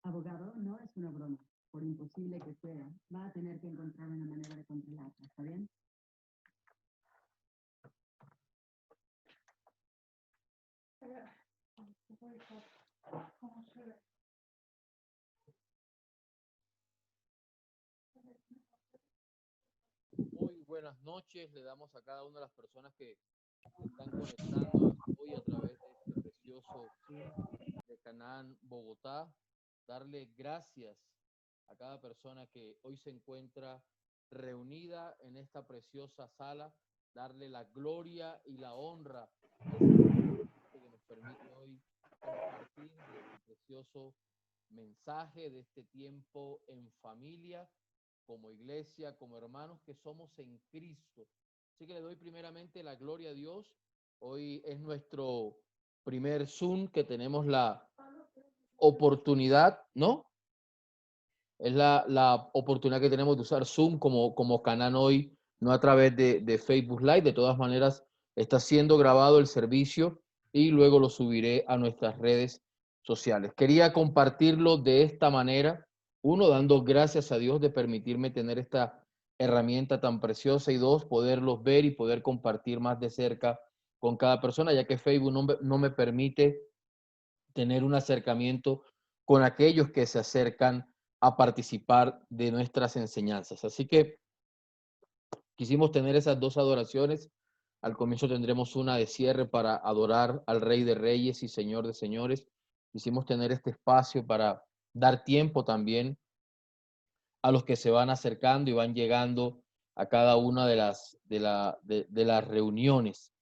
abogado, no es una broma, por imposible que sea. Va a tener que encontrar una manera de controlarla, ¿está bien? Muy buenas noches, le damos a cada una de las personas que se están conectando hoy a través de este precioso Zoom de Canaán, Bogotá. Darle gracias a cada persona que hoy se encuentra reunida en esta preciosa sala. Darle la gloria y la honra al Señor que nos permite hoy compartir de este precioso mensaje, de este tiempo en familia, como iglesia, como hermanos que somos en Cristo. Así que le doy primeramente la gloria a Dios. Hoy es nuestro primer Zoom que tenemos la oportunidad, ¿no? Es la oportunidad que tenemos de usar Zoom como canal hoy, no a través de Facebook Live. De todas maneras, está siendo grabado el servicio y luego lo subiré a nuestras redes sociales. Quería compartirlo de esta manera. Uno, dando gracias a Dios de permitirme tener esta herramienta tan preciosa, y dos, poderlos ver y poder compartir más de cerca con cada persona, ya que Facebook no me permite tener un acercamiento con aquellos que se acercan a participar de nuestras enseñanzas. Así que quisimos tener esas dos adoraciones. Al comienzo tendremos una de cierre para adorar al Rey de Reyes y Señor de Señores. Quisimos tener este espacio para dar tiempo también a los que se van acercando y van llegando a cada una de las reuniones.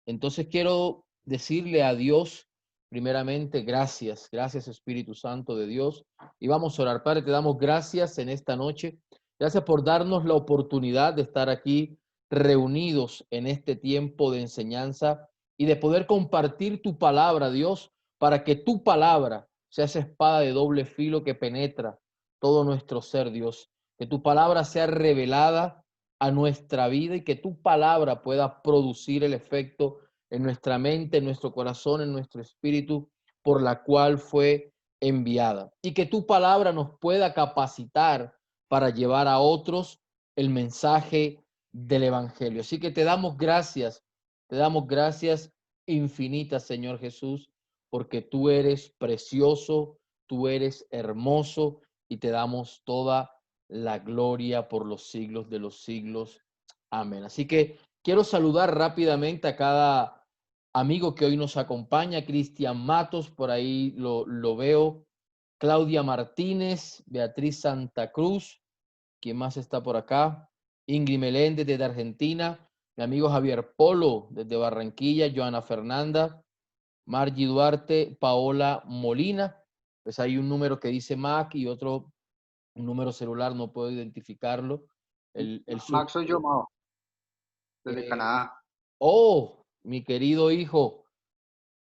Entonces quiero decirle a Dios, primeramente, gracias, gracias Espíritu Santo de Dios. Y vamos a orar. Padre, te damos gracias en esta noche. Gracias por darnos la oportunidad de estar aquí reunidos en este tiempo de enseñanza y de poder compartir tu palabra, Dios, para que tu palabra sea esa espada de doble filo que penetra todo nuestro ser, Dios. Que tu palabra sea revelada a nuestra vida y que tu palabra pueda producir el efecto en nuestra mente, en nuestro corazón, en nuestro espíritu, por la cual fue enviada. Y que tu palabra nos pueda capacitar para llevar a otros el mensaje del Evangelio. Así que te damos gracias infinitas, Señor Jesús, porque tú eres precioso, tú eres hermoso y te damos toda la gloria por los siglos de los siglos. Amén. Así que quiero saludar rápidamente a cada amigo que hoy nos acompaña. Cristian Matos, por ahí lo veo. Claudia Martínez, Beatriz Santa Cruz. ¿Quién más está por acá? Ingrid Meléndez desde Argentina. Mi amigo Javier Polo desde Barranquilla. Joana Fernanda. Margie Duarte. Paola Molina. Pues hay un número que dice Mac y otro un número celular, no puedo identificarlo. Max soy yo, Mao, desde Canadá. Oh, mi querido hijo,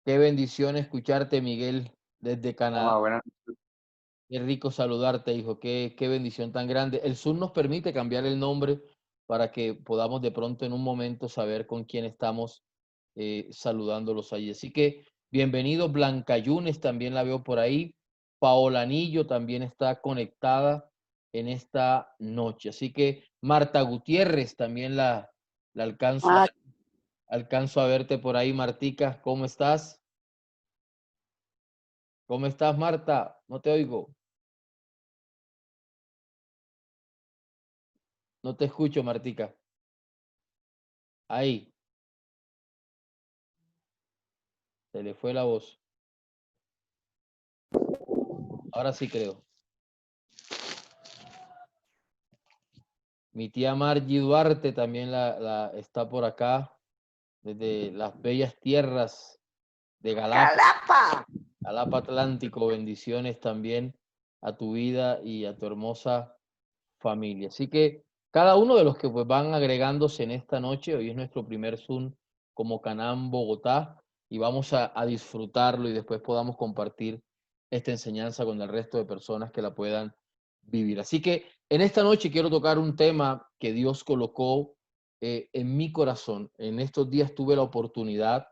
qué bendición escucharte, Miguel, desde Canadá. Buenas. Qué rico saludarte, hijo, qué bendición tan grande. El Zoom nos permite cambiar el nombre para que podamos de pronto en un momento saber con quién estamos saludándolos ahí. Así que bienvenido, Blanca Yunes, también la veo por ahí. Paola Anillo también está conectada en esta noche. Así que Marta Gutiérrez también la alcanzo a verte por ahí. Martica, ¿cómo estás? ¿Cómo estás, Marta? No te oigo. No te escucho, Martica. Ahí. Se le fue la voz. Ahora sí creo. Mi tía Margie Duarte también está por acá, desde las bellas tierras de Galapa. Galapa Atlántico. Bendiciones también a tu vida y a tu hermosa familia. Así que cada uno de los que pues van agregándose en esta noche, hoy es nuestro primer Zoom como Canaán Bogotá y vamos a disfrutarlo y después podamos compartir esta enseñanza con el resto de personas que la puedan vivir. Así que en esta noche quiero tocar un tema que Dios colocó en mi corazón. En estos días tuve la oportunidad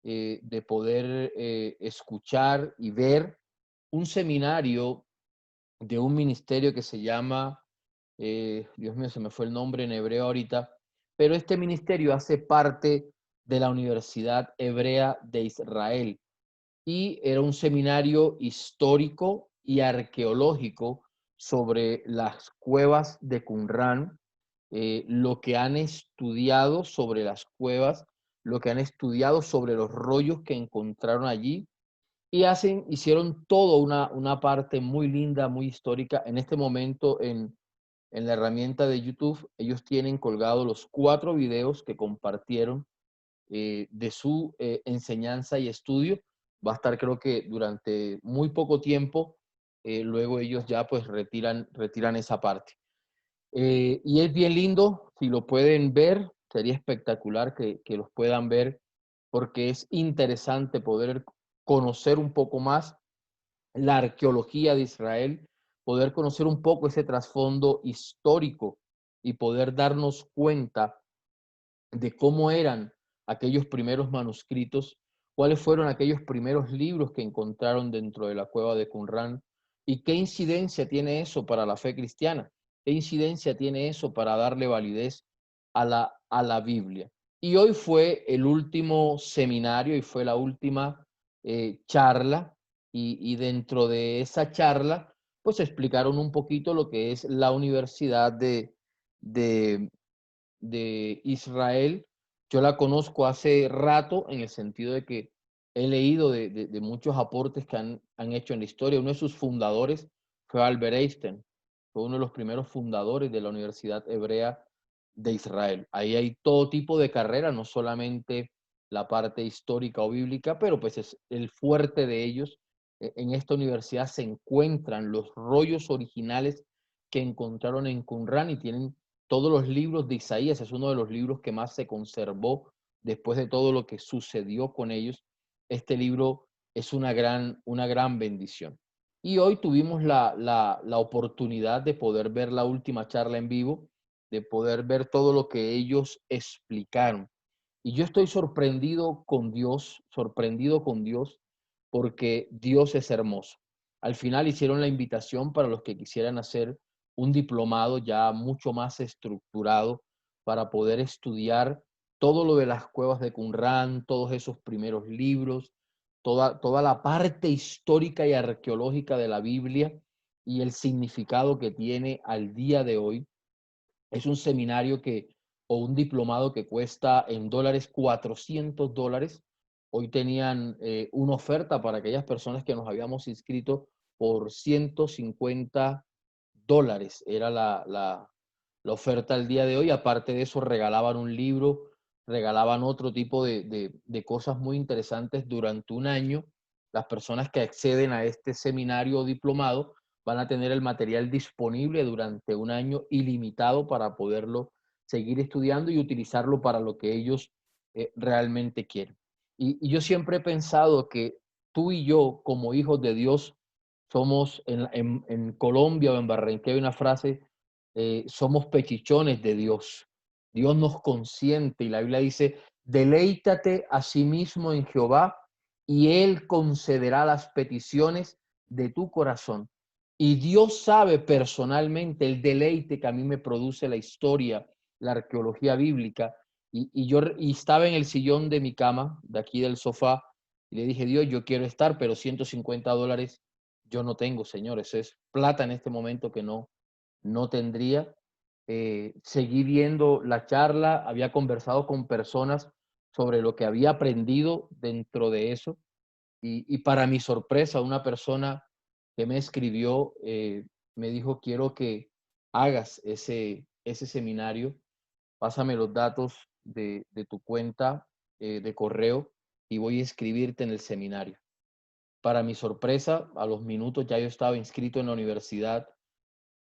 de poder escuchar y ver un seminario de un ministerio que se llama, Dios mío, se me fue el nombre en hebreo ahorita, pero este ministerio hace parte de la Universidad Hebrea de Israel y era un seminario histórico y arqueológico sobre las cuevas de Qumrán, lo que han estudiado sobre las cuevas, lo que han estudiado sobre los rollos que encontraron allí y hicieron todo una parte muy linda, muy histórica. En este momento en la herramienta de YouTube, ellos tienen colgados los 4 videos que compartieron de su enseñanza y estudio. Va a estar creo que durante muy poco tiempo, luego ellos ya pues retiran esa parte. Y es bien lindo, si lo pueden ver, sería espectacular que los puedan ver, porque es interesante poder conocer un poco más la arqueología de Israel, poder conocer un poco ese trasfondo histórico y poder darnos cuenta de cómo eran aquellos primeros manuscritos, cuáles fueron aquellos primeros libros que encontraron dentro de la cueva de Qumrán y qué incidencia tiene eso para la fe cristiana, qué incidencia tiene eso para darle validez a la Biblia. Y hoy fue el último seminario y fue la última charla y dentro de esa charla pues explicaron un poquito lo que es la Universidad de de Israel. Yo la conozco hace rato en el sentido de que he leído de muchos aportes que han hecho en la historia. Uno de sus fundadores fue Albert Einstein, fue uno de los primeros fundadores de la Universidad Hebrea de Israel. Ahí hay todo tipo de carrera, no solamente la parte histórica o bíblica, pero pues es el fuerte de ellos. En esta universidad se encuentran los rollos originales que encontraron en Qumrán y tienen todos los libros de Isaías. Es uno de los libros que más se conservó después de todo lo que sucedió con ellos. Este libro es una gran bendición. Y hoy tuvimos la oportunidad de poder ver la última charla en vivo, de poder ver todo lo que ellos explicaron. Y yo estoy sorprendido con Dios, porque Dios es hermoso. Al final hicieron la invitación para los que quisieran hacer un diplomado ya mucho más estructurado para poder estudiar todo lo de las cuevas de Qumrán, todos esos primeros libros, toda la parte histórica y arqueológica de la Biblia y el significado que tiene al día de hoy. Es un seminario o un diplomado que cuesta en dólares $400. Hoy tenían una oferta para aquellas personas que nos habíamos inscrito por $150. Era la oferta al día de hoy. Aparte de eso, regalaban un libro, regalaban otro tipo de cosas muy interesantes durante un año. Las personas que acceden a este seminario o diplomado van a tener el material disponible durante un año ilimitado para poderlo seguir estudiando y utilizarlo para lo que ellos realmente quieren. Y yo siempre he pensado que tú y yo, como hijos de Dios, somos en Colombia o en Barranquilla hay una frase, somos pechichones de Dios. Dios nos consiente y la Biblia dice, deleítate a sí mismo en Jehová y Él concederá las peticiones de tu corazón. Y Dios sabe personalmente el deleite que a mí me produce la historia, la arqueología bíblica. Yo estaba en el sillón de mi cama, de aquí del sofá, y le dije, Dios, yo quiero estar, pero $150 yo no tengo, señores. Es plata en este momento que no tendría. Seguí viendo la charla, había conversado con personas sobre lo que había aprendido dentro de eso. Y para mi sorpresa, una persona que me escribió me dijo, quiero que hagas ese seminario, pásame los datos de tu cuenta de correo y voy a inscribirte en el seminario. Para mi sorpresa, a los minutos ya yo estaba inscrito en la Universidad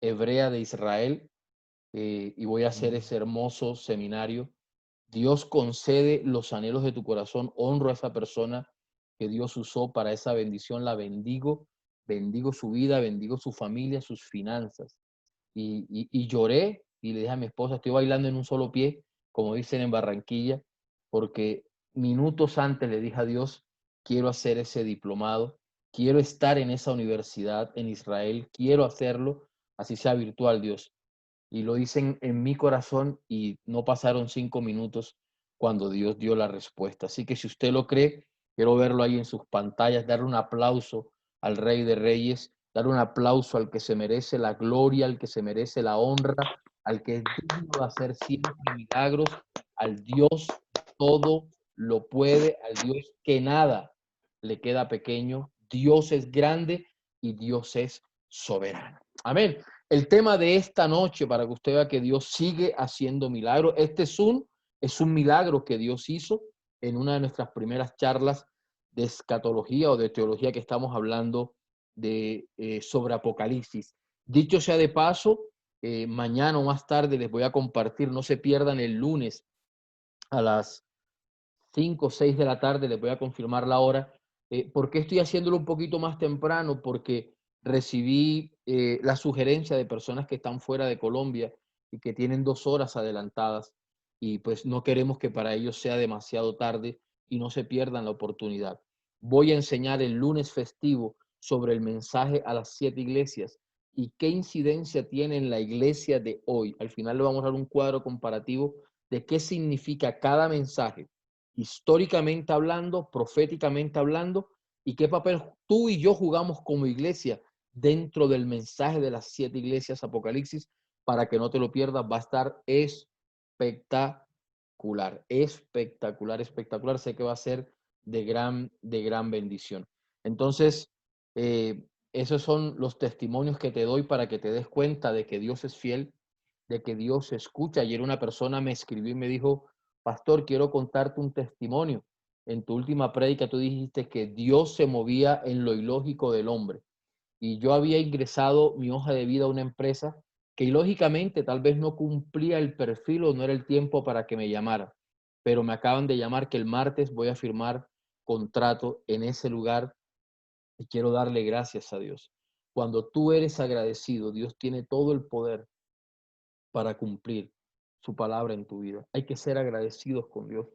Hebrea de Israel y voy a hacer ese hermoso seminario. Dios concede los anhelos de tu corazón. Honro a esa persona que Dios usó para esa bendición. La bendigo su vida, bendigo su familia, sus finanzas. Y lloré y le dije a mi esposa, estoy bailando en un solo pie, como dicen en Barranquilla, porque minutos antes le dije a Dios, quiero hacer ese diplomado. Quiero estar en esa universidad en Israel, quiero hacerlo, así sea virtual, Dios. Y lo hice en mi corazón y no pasaron 5 minutos cuando Dios dio la respuesta. Así que si usted lo cree, quiero verlo ahí en sus pantallas, darle un aplauso al Rey de Reyes, darle un aplauso al que se merece la gloria, al que se merece la honra, al que es digno de hacer siempre milagros, al Dios que todo lo puede, al Dios que nada le queda pequeño. Dios es grande y Dios es soberano. Amén. El tema de esta noche, para que usted vea que Dios sigue haciendo milagros, es un milagro que Dios hizo en una de nuestras primeras charlas de escatología o de teología que estamos hablando sobre Apocalipsis. Dicho sea de paso, mañana o más tarde les voy a compartir, no se pierdan el lunes a las 5 o 6 de la tarde, les voy a confirmar la hora. ¿Por qué estoy haciéndolo un poquito más temprano? Porque recibí la sugerencia de personas que están fuera de Colombia y que tienen 2 horas adelantadas y pues no queremos que para ellos sea demasiado tarde y no se pierdan la oportunidad. Voy a enseñar el lunes festivo sobre el mensaje a las 7 iglesias y qué incidencia tiene en la iglesia de hoy. Al final le vamos a dar un cuadro comparativo de qué significa cada mensaje históricamente hablando, proféticamente hablando, y qué papel tú y yo jugamos como iglesia dentro del mensaje de las 7 iglesias Apocalipsis, para que no te lo pierdas, va a estar espectacular, espectacular, espectacular, sé que va a ser de gran bendición. Entonces, esos son los testimonios que te doy para que te des cuenta de que Dios es fiel, de que Dios escucha. Ayer una persona me escribió y me dijo, pastor, quiero contarte un testimonio. En tu última prédica tú dijiste que Dios se movía en lo ilógico del hombre. Y yo había ingresado mi hoja de vida a una empresa que ilógicamente tal vez no cumplía el perfil o no era el tiempo para que me llamara. Pero me acaban de llamar que el martes voy a firmar contrato en ese lugar y quiero darle gracias a Dios. Cuando tú eres agradecido, Dios tiene todo el poder para cumplir su palabra en tu vida. Hay que ser agradecidos con Dios.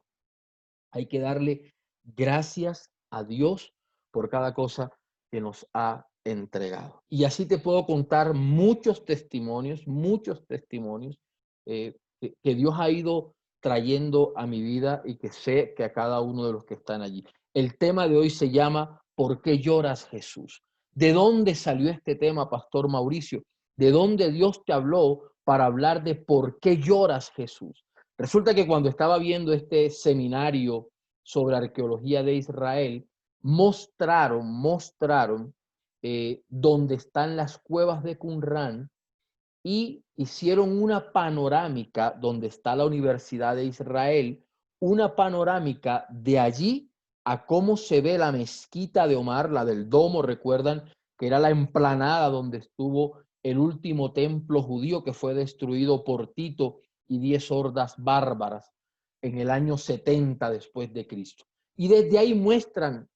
Hay que darle gracias a Dios por cada cosa que nos ha entregado. Y así te puedo contar muchos testimonios que Dios ha ido trayendo a mi vida y que sé que a cada uno de los que están allí. El tema de hoy se llama ¿Por qué lloras, Jesús? ¿De dónde salió este tema, Pastor Mauricio? ¿De dónde Dios te habló para hablar de por qué lloras, Jesús? Resulta que cuando estaba viendo este seminario sobre arqueología de Israel, mostraron dónde están las cuevas de Qumran y hicieron una panorámica donde está la Universidad de Israel, una panorámica de allí a cómo se ve la mezquita de Omar, la del domo, recuerdan que era la emplanada donde estuvo el último templo judío que fue destruido por Tito y 10 hordas bárbaras en el año 70 después de Cristo. Y desde ahí muestran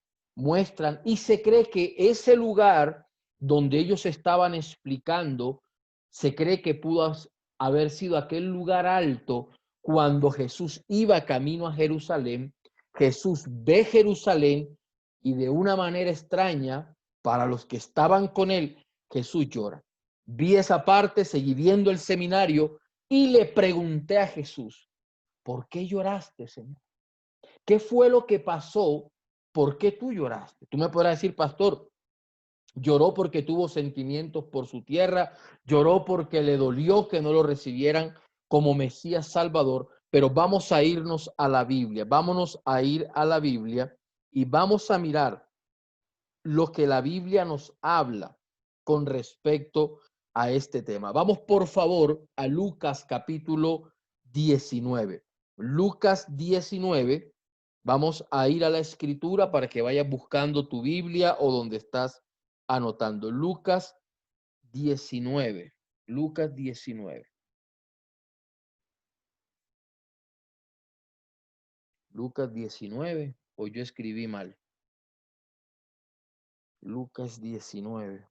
y se cree que ese lugar donde ellos estaban explicando se cree que pudo haber sido aquel lugar alto cuando Jesús iba camino a Jerusalén. Jesús ve Jerusalén y de una manera extraña, para los que estaban con él, Jesús llora. Vi esa parte, seguí viendo el seminario y le pregunté a Jesús, ¿por qué lloraste, Señor? ¿Qué fue lo que pasó? ¿Por qué tú lloraste? Tú me podrás decir, pastor, lloró porque tuvo sentimientos por su tierra, lloró porque le dolió que no lo recibieran como Mesías Salvador, pero vamos a irnos a la Biblia, vámonos a ir a la Biblia y vamos a mirar lo que la Biblia nos habla con respecto a este tema. Vamos por favor a Lucas capítulo 19. Lucas 19, vamos a ir a la escritura para que vayas buscando tu Biblia o donde estás anotando. Lucas 19. Lucas 19. Lucas 19. O yo escribí mal. Lucas 19.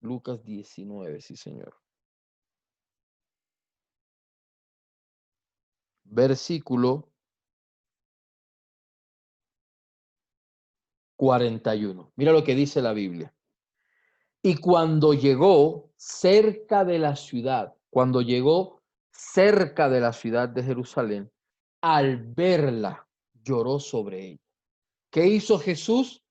Lucas 19, sí, señor. Versículo 41. Mira lo que dice la Biblia. Y cuando llegó cerca de la ciudad, de Jerusalén, al verla, lloró sobre ella. ¿Qué hizo Jesús?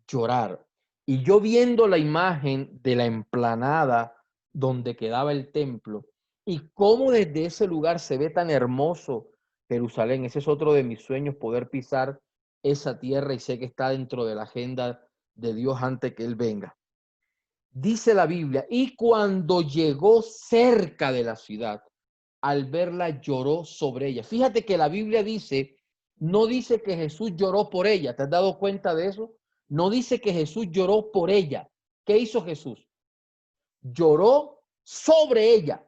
Llorar. Y yo viendo la imagen de la emplanada donde quedaba el templo y cómo desde ese lugar se ve tan hermoso Jerusalén, ese es otro de mis sueños, poder pisar esa tierra, y sé que está dentro de la agenda de Dios antes que Él venga. Dice la Biblia, y cuando llegó cerca de la ciudad, al verla lloró sobre ella. Fíjate que la Biblia dice, no dice que Jesús lloró por ella. ¿Te has dado cuenta de eso? No dice que Jesús lloró por ella. ¿Qué hizo Jesús? Lloró sobre ella.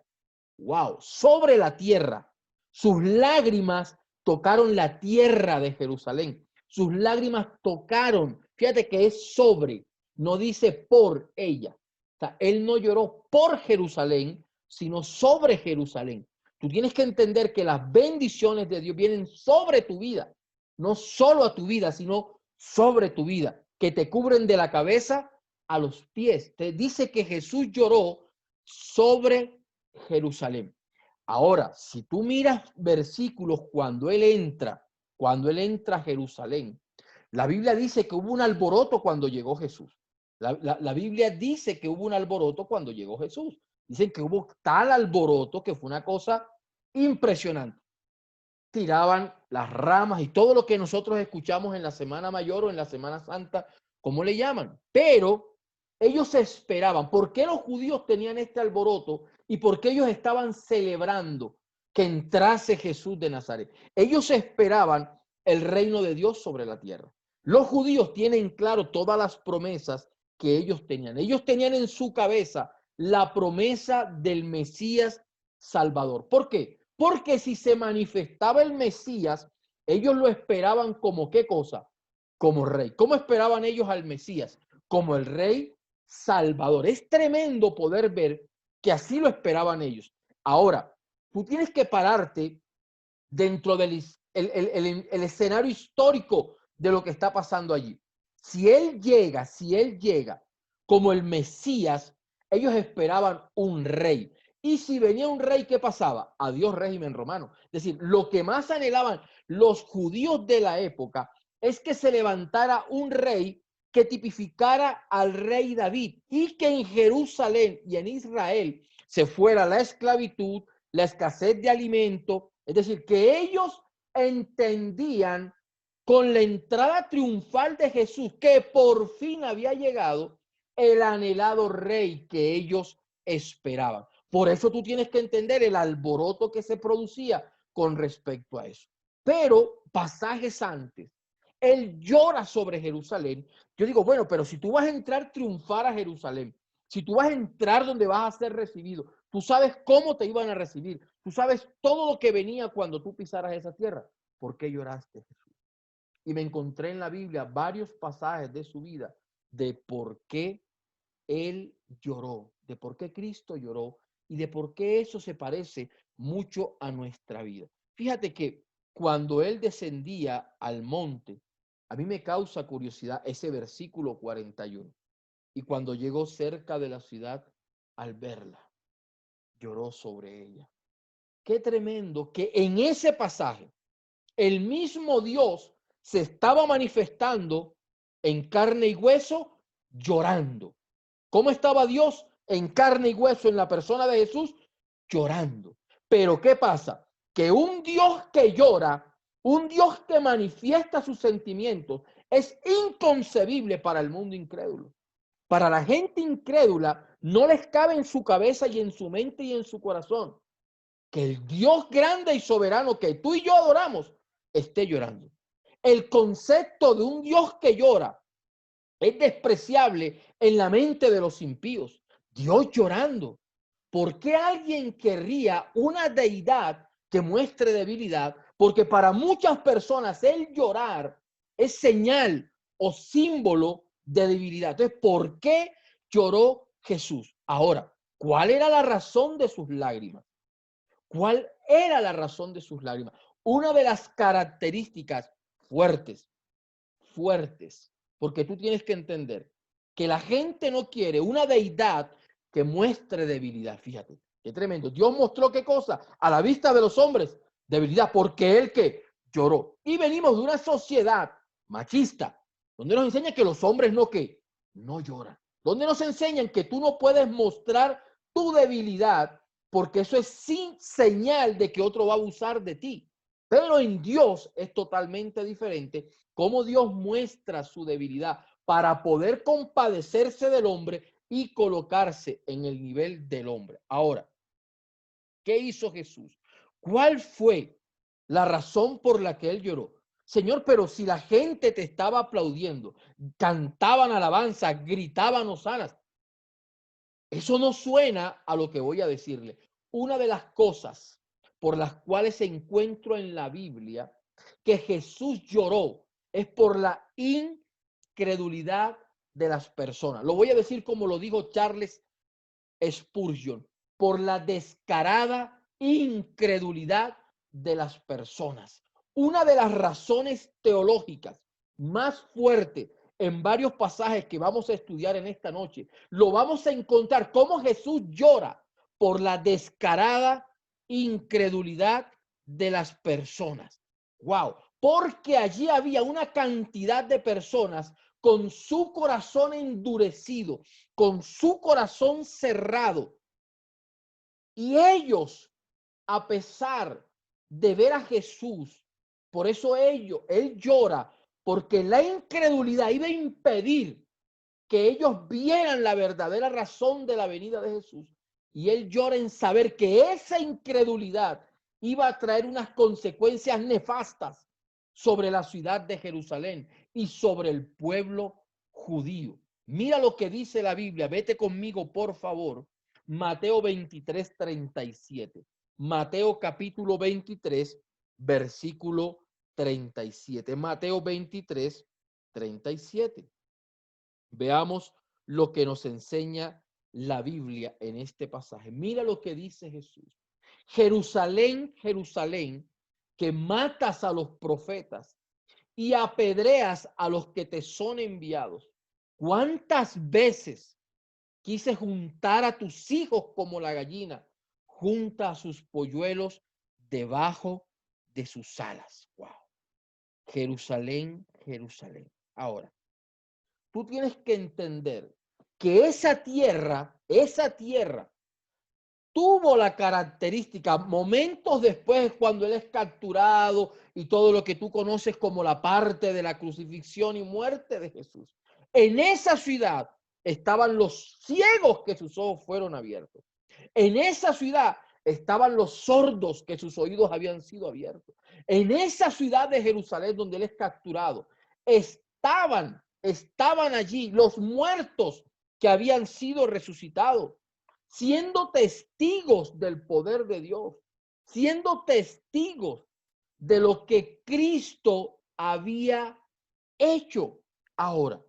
Wow, sobre la tierra. Sus lágrimas tocaron la tierra de Jerusalén. Sus lágrimas tocaron. Fíjate que es sobre, no dice por ella. O sea, él no lloró por Jerusalén, sino sobre Jerusalén. Tú tienes que entender que las bendiciones de Dios vienen sobre tu vida, no solo a tu vida, sino sobre tu vida, que te cubren de la cabeza a los pies. Te dice que Jesús lloró sobre Jerusalén. Ahora, si tú miras versículos cuando él entra a Jerusalén, la Biblia dice que hubo un alboroto cuando llegó Jesús. La Biblia dice que hubo un alboroto cuando llegó Jesús. Dicen que hubo tal alboroto que fue una cosa impresionante. Tiraban las ramas y todo lo que nosotros escuchamos en la Semana Mayor o en la Semana Santa, como le llaman. Pero ellos esperaban. ¿Por qué los judíos tenían este alboroto y por qué ellos estaban celebrando que entrase Jesús de Nazaret? Ellos esperaban el reino de Dios sobre la tierra. Los judíos tienen claro todas las promesas que ellos tenían. Ellos tenían en su cabeza la promesa del Mesías Salvador. ¿Por qué? Porque si se manifestaba el Mesías, ellos lo esperaban como ¿qué cosa? Como rey. ¿Cómo esperaban ellos al Mesías? Como el rey Salvador. Es tremendo poder ver que así lo esperaban ellos. Ahora, tú tienes que pararte dentro del el escenario histórico de lo que está pasando allí. Si él llega como el Mesías, ellos esperaban un rey. Y si venía un rey, ¿qué pasaba? Adiós régimen romano. Es decir, lo que más anhelaban los judíos de la época es que se levantara un rey que tipificara al rey David y que en Jerusalén y en Israel se fuera la esclavitud, la escasez de alimento. Es decir, que ellos entendían con la entrada triunfal de Jesús que por fin había llegado el anhelado rey que ellos esperaban. Por eso tú tienes que entender el alboroto que se producía con respecto a eso. Pero pasajes antes, él llora sobre Jerusalén. Yo digo, bueno, pero si tú vas a entrar triunfar a Jerusalén, si tú vas a entrar donde vas a ser recibido, tú sabes cómo te iban a recibir, tú sabes todo lo que venía cuando tú pisaras esa tierra. ¿Por qué lloraste, Jesús? Y me encontré en la Biblia varios pasajes de su vida de por qué él lloró, de por qué Cristo lloró y de por qué eso se parece mucho a nuestra vida. Fíjate que cuando él descendía al monte, a mí me causa curiosidad ese versículo 41. Y cuando llegó cerca de la ciudad, al verla, lloró sobre ella. Qué tremendo que en ese pasaje el mismo Dios se estaba manifestando en carne y hueso, llorando. ¿Cómo estaba Dios en carne y hueso en la persona de Jesús? Llorando. Pero ¿qué pasa? Que un Dios que llora, un Dios que manifiesta sus sentimientos, es inconcebible para el mundo incrédulo. Para la gente incrédula no les cabe en su cabeza y en su mente y en su corazón que el Dios grande y soberano que tú y yo adoramos esté llorando. El concepto de un Dios que llora es despreciable en la mente de los impíos. Dios llorando. ¿Por qué alguien querría una deidad que muestre debilidad? Porque para muchas personas el llorar es señal o símbolo de debilidad. Entonces, ¿por qué lloró Jesús? Ahora, ¿cuál era la razón de sus lágrimas? ¿Cuál era la razón de sus lágrimas? Una de las características fuertes Porque tú tienes que entender que la gente no quiere una deidad que muestre debilidad. Fíjate, qué tremendo. Dios mostró qué cosa a la vista de los hombres, debilidad, porque él que lloró. Y venimos de una sociedad machista, donde nos enseña que los hombres no lloran. Donde nos enseñan que tú no puedes mostrar tu debilidad porque eso es sin señal de que otro va a abusar de ti. Pero en Dios es totalmente diferente. Cómo Dios muestra su debilidad para poder compadecerse del hombre y colocarse en el nivel del hombre. Ahora, ¿qué hizo Jesús? ¿Cuál fue la razón por la que él lloró? Señor, pero si la gente te estaba aplaudiendo, cantaban alabanza, gritaban hosanas, eso no suena a lo que voy a decirle. Una de las cosas por las cuales encuentro en la Biblia que Jesús lloró es por la incredulidad de las personas. Lo voy a decir como lo dijo Charles Spurgeon, por la descarada incredulidad de las personas. Una de las razones teológicas más fuertes en varios pasajes que vamos a estudiar en esta noche, lo vamos a encontrar cómo Jesús llora por la descarada incredulidad de las personas. Wow, porque allí había una cantidad de personas con su corazón endurecido, con su corazón cerrado. Y ellos, a pesar de ver a Jesús, por eso él llora, porque la incredulidad iba a impedir que ellos vieran la verdadera razón de la venida de Jesús. Y él llora en saber que esa incredulidad iba a traer unas consecuencias nefastas sobre la ciudad de Jerusalén y sobre el pueblo judío. Mira lo que dice la Biblia. Vete conmigo, por favor. Mateo 23, 37. Mateo capítulo 23, versículo 37. Mateo 23, 37. Veamos lo que nos enseña la Biblia en este pasaje. Mira lo que dice Jesús. Jerusalén, Jerusalén, que matas a los profetas y apedreas a los que te son enviados. ¿Cuántas veces quise juntar a tus hijos como la gallina junta a sus polluelos debajo de sus alas? Wow. Jerusalén, Jerusalén. Ahora, tú tienes que entender que esa tierra tuvo la característica, momentos después, cuando él es capturado y todo lo que tú conoces como la parte de la crucifixión y muerte de Jesús. En esa ciudad estaban los ciegos que sus ojos fueron abiertos. En esa ciudad estaban los sordos que sus oídos habían sido abiertos. En esa ciudad de Jerusalén donde él es capturado, estaban allí los muertos que habían sido resucitados, siendo testigos del poder de Dios, siendo testigos de lo que Cristo había hecho. Ahora,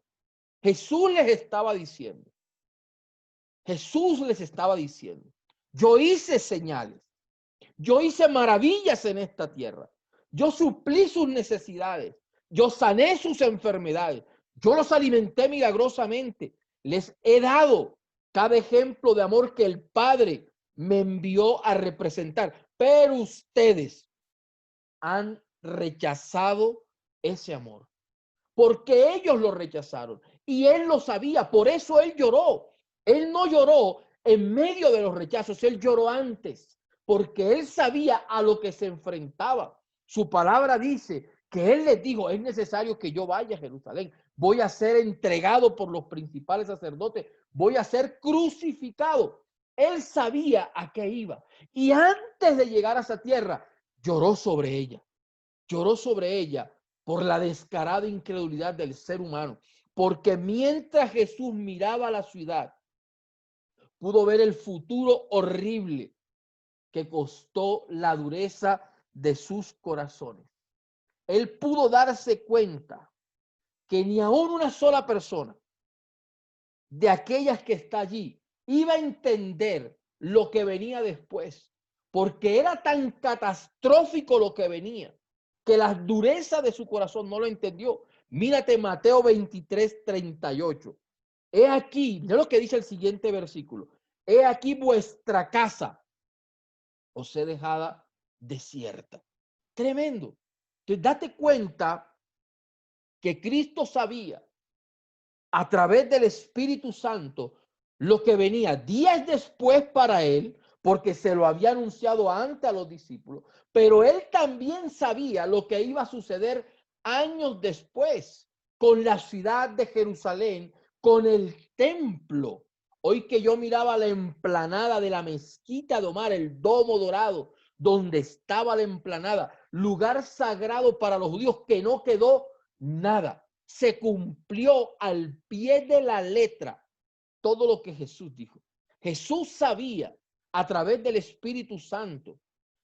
Jesús les estaba diciendo, yo hice señales, yo hice maravillas en esta tierra, yo suplí sus necesidades, yo sané sus enfermedades, yo los alimenté milagrosamente, les he dado cada ejemplo de amor que el Padre me envió a representar, pero ustedes han rechazado ese amor, porque ellos lo rechazaron y él lo sabía, por eso él lloró. Él no lloró en medio de los rechazos, él lloró antes, porque él sabía a lo que se enfrentaba. Su palabra dice que él les dijo, es necesario que yo vaya a Jerusalén, voy a ser entregado por los principales sacerdotes, voy a ser crucificado. Él sabía a qué iba y antes de llegar a esa tierra, lloró sobre ella por la descarada incredulidad del ser humano, porque mientras Jesús miraba la ciudad, pudo ver el futuro horrible que costó la dureza de sus corazones. Él pudo darse cuenta que ni aún una sola persona de aquellas que está allí iba a entender lo que venía después, porque era tan catastrófico lo que venía, que la dureza de su corazón no lo entendió. Mírate Mateo 23, 38. He aquí, mira lo que dice el siguiente versículo. He aquí vuestra casa os he dejada desierta. Tremendo. Entonces, date cuenta que Cristo sabía a través del Espíritu Santo lo que venía días después para él, porque se lo había anunciado antes a los discípulos, pero él también sabía lo que iba a suceder años después con la ciudad de Jerusalén, con el templo. Hoy que yo miraba la emplanada de la mezquita de Omar, el domo dorado, donde estaba la emplanada, lugar sagrado para los judíos, que no quedó nada. Se cumplió al pie de la letra todo lo que Jesús dijo. Jesús sabía a través del Espíritu Santo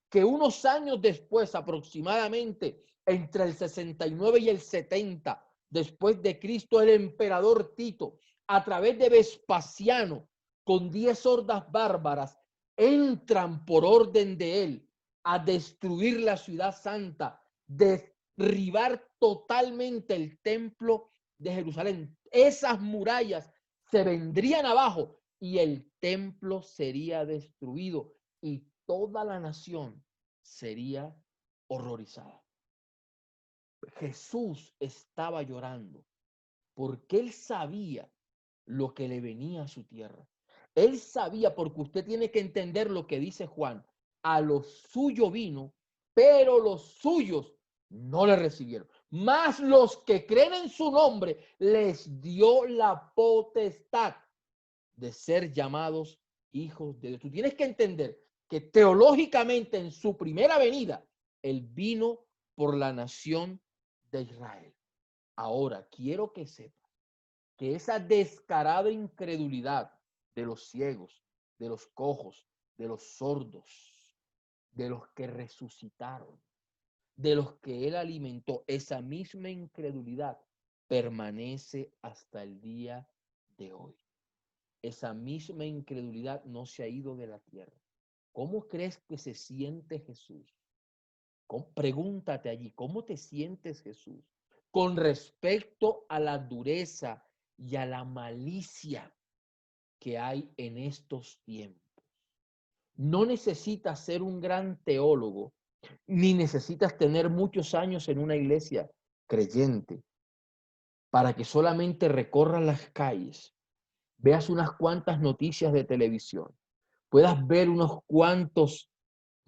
que unos años después, aproximadamente entre el 69 y el 70 después de Cristo, el emperador Tito, a través de Vespasiano, con 10 hordas bárbaras, entran por orden de él a destruir la ciudad santa, derribar totalmente el templo de Jerusalén. Esas murallas se vendrían abajo y el templo sería destruido y toda la nación sería horrorizada. Jesús estaba llorando porque él sabía lo que le venía a su tierra. Él sabía, porque usted tiene que entender lo que dice Juan, a lo suyo vino, pero los suyos no le recibieron. Mas los que creen en su nombre les dio la potestad de ser llamados hijos de Dios. Tú tienes que entender que teológicamente en su primera venida, él vino por la nación de Israel. Ahora, quiero que sepas que esa descarada incredulidad de los ciegos, de los cojos, de los sordos, de los que resucitaron, de los que él alimentó, esa misma incredulidad permanece hasta el día de hoy. Esa misma incredulidad no se ha ido de la tierra. ¿Cómo crees que se siente Jesús? Pregúntate allí, ¿cómo te sientes, Jesús, con respecto a la dureza y a la malicia que hay en estos tiempos? No necesitas ser un gran teólogo, ni necesitas tener muchos años en una iglesia creyente para que solamente recorras las calles, veas unas cuantas noticias de televisión, puedas ver unos cuantos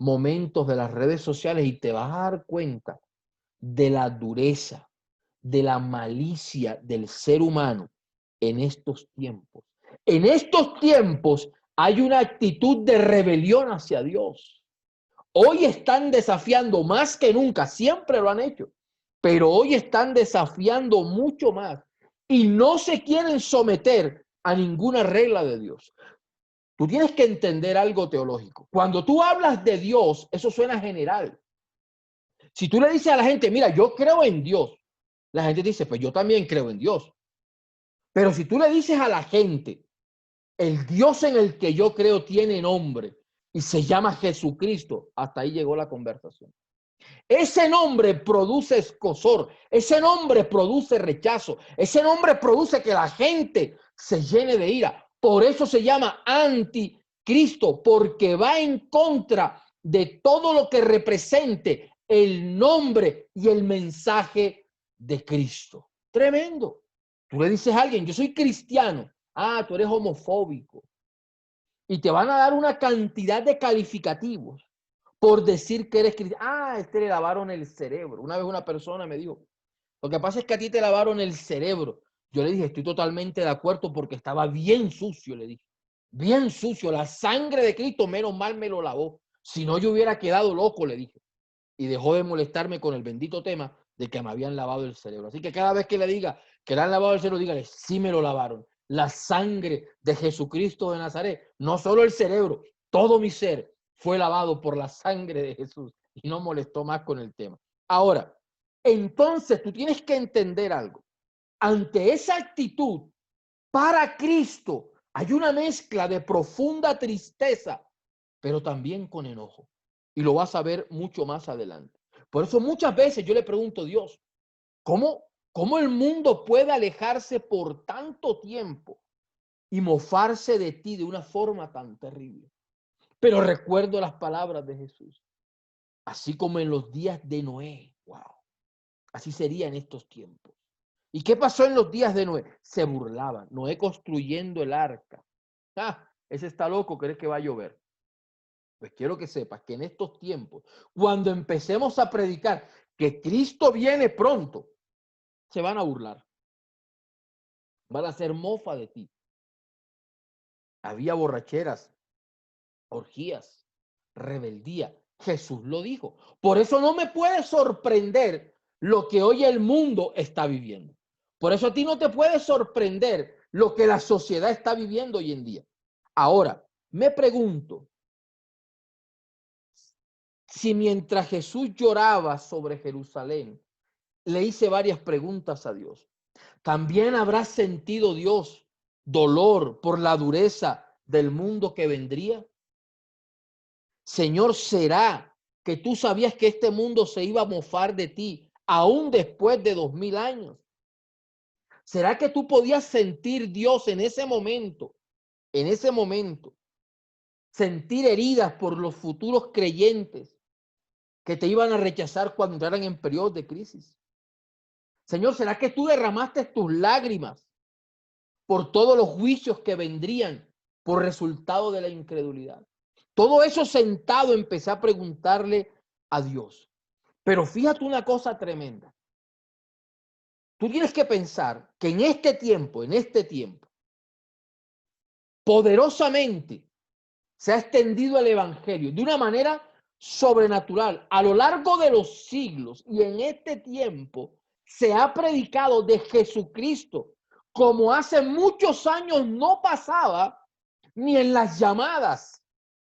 momentos de las redes sociales y te vas a dar cuenta de la dureza, de la malicia del ser humano en estos tiempos. En estos tiempos hay una actitud de rebelión hacia Dios. Hoy están desafiando más que nunca, siempre lo han hecho, pero hoy están desafiando mucho más y no se quieren someter a ninguna regla de Dios. Tú tienes que entender algo teológico. Cuando tú hablas de Dios, eso suena general. Si tú le dices a la gente, mira, yo creo en Dios, la gente dice, pues yo también creo en Dios. Pero si tú le dices a la gente, el Dios en el que yo creo tiene nombre y se llama Jesucristo, hasta ahí llegó la conversación. Ese nombre produce escozor, ese nombre produce rechazo, ese nombre produce que la gente se llene de ira. Por eso se llama anticristo, porque va en contra de todo lo que represente el nombre y el mensaje de Cristo. Tremendo. Tú le dices a alguien, yo soy cristiano. Ah, tú eres homofóbico. Y te van a dar una cantidad de calificativos por decir que eres cristiano. Ah, le lavaron el cerebro. Una vez una persona me dijo, lo que pasa es que a ti te lavaron el cerebro. Yo le dije, estoy totalmente de acuerdo porque estaba bien sucio, le dije. Bien sucio. La sangre de Cristo, menos mal me lo lavó. Si no, yo hubiera quedado loco, le dije. Y dejó de molestarme con el bendito tema de que me habían lavado el cerebro. Así que cada vez que le diga que le han lavado el cerebro, dígale, sí me lo lavaron. La sangre de Jesucristo de Nazaret, no solo el cerebro, todo mi ser fue lavado por la sangre de Jesús y no molestó más con el tema. Ahora, entonces tú tienes que entender algo. Ante esa actitud, para Cristo hay una mezcla de profunda tristeza, pero también con enojo. Y lo vas a ver mucho más adelante. Por eso muchas veces yo le pregunto a Dios, ¿cómo ¿Cómo el mundo puede alejarse por tanto tiempo y mofarse de ti de una forma tan terrible? Pero recuerdo las palabras de Jesús. Así como en los días de Noé. Wow. Así sería en estos tiempos. ¿Y qué pasó en los días de Noé? Se burlaban. Noé construyendo el arca. Ah, ese está loco, ¿crees que va a llover? Pues quiero que sepas que en estos tiempos, cuando empecemos a predicar que Cristo viene pronto, se van a burlar. Van a hacer mofa de ti. Había borracheras, orgías, rebeldía. Jesús lo dijo. Por eso no me puede sorprender lo que hoy el mundo está viviendo. Por eso a ti no te puede sorprender lo que la sociedad está viviendo hoy en día. Ahora, me pregunto si mientras Jesús lloraba sobre Jerusalén, le hice varias preguntas a Dios. ¿También habrá sentido Dios dolor por la dureza del mundo que vendría? Señor, ¿será que tú sabías que este mundo se iba a mofar de ti aún después de 2000 años? ¿Será que tú podías sentir Dios en ese momento, sentir heridas por los futuros creyentes que te iban a rechazar cuando entraran en periodos de crisis? Señor, ¿será que tú derramaste tus lágrimas por todos los juicios que vendrían por resultado de la incredulidad? Todo eso sentado empecé a preguntarle a Dios. Pero fíjate una cosa tremenda. Tú tienes que pensar que en este tiempo, poderosamente se ha extendido el evangelio de una manera sobrenatural a lo largo de los siglos, y en este tiempo se ha predicado de Jesucristo como hace muchos años no pasaba ni en las llamadas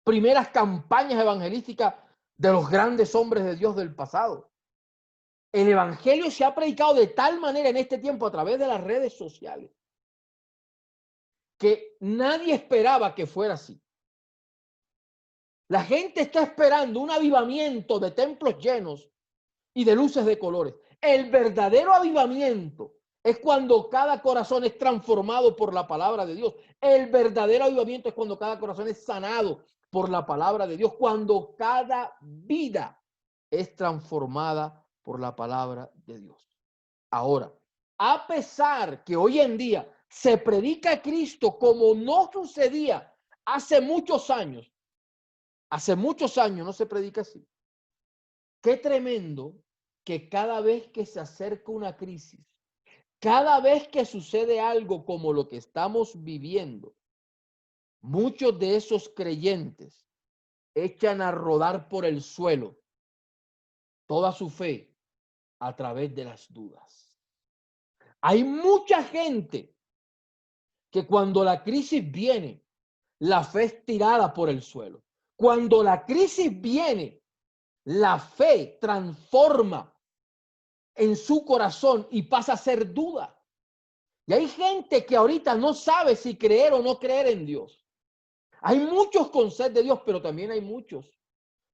primeras campañas evangelísticas de los grandes hombres de Dios del pasado. El evangelio se ha predicado de tal manera en este tiempo a través de las redes sociales que nadie esperaba que fuera así. La gente está esperando un avivamiento de templos llenos y de luces de colores. El verdadero avivamiento es cuando cada corazón es transformado por la palabra de Dios. El verdadero avivamiento es cuando cada corazón es sanado por la palabra de Dios. Cuando cada vida es transformada por la palabra de Dios. Ahora, a pesar que hoy en día se predica a Cristo como no sucedía hace muchos años no se predica así. Qué tremendo que cada vez que se acerca una crisis, cada vez que sucede algo como lo que estamos viviendo, muchos de esos creyentes echan a rodar por el suelo toda su fe a través de las dudas. Hay mucha gente que cuando la crisis viene, la fe es tirada por el suelo. Cuando la crisis viene, la fe transforma en su corazón y pasa a ser duda. Y hay gente que ahorita no sabe si creer o no creer en Dios. Hay muchos con sed de Dios, pero también hay muchos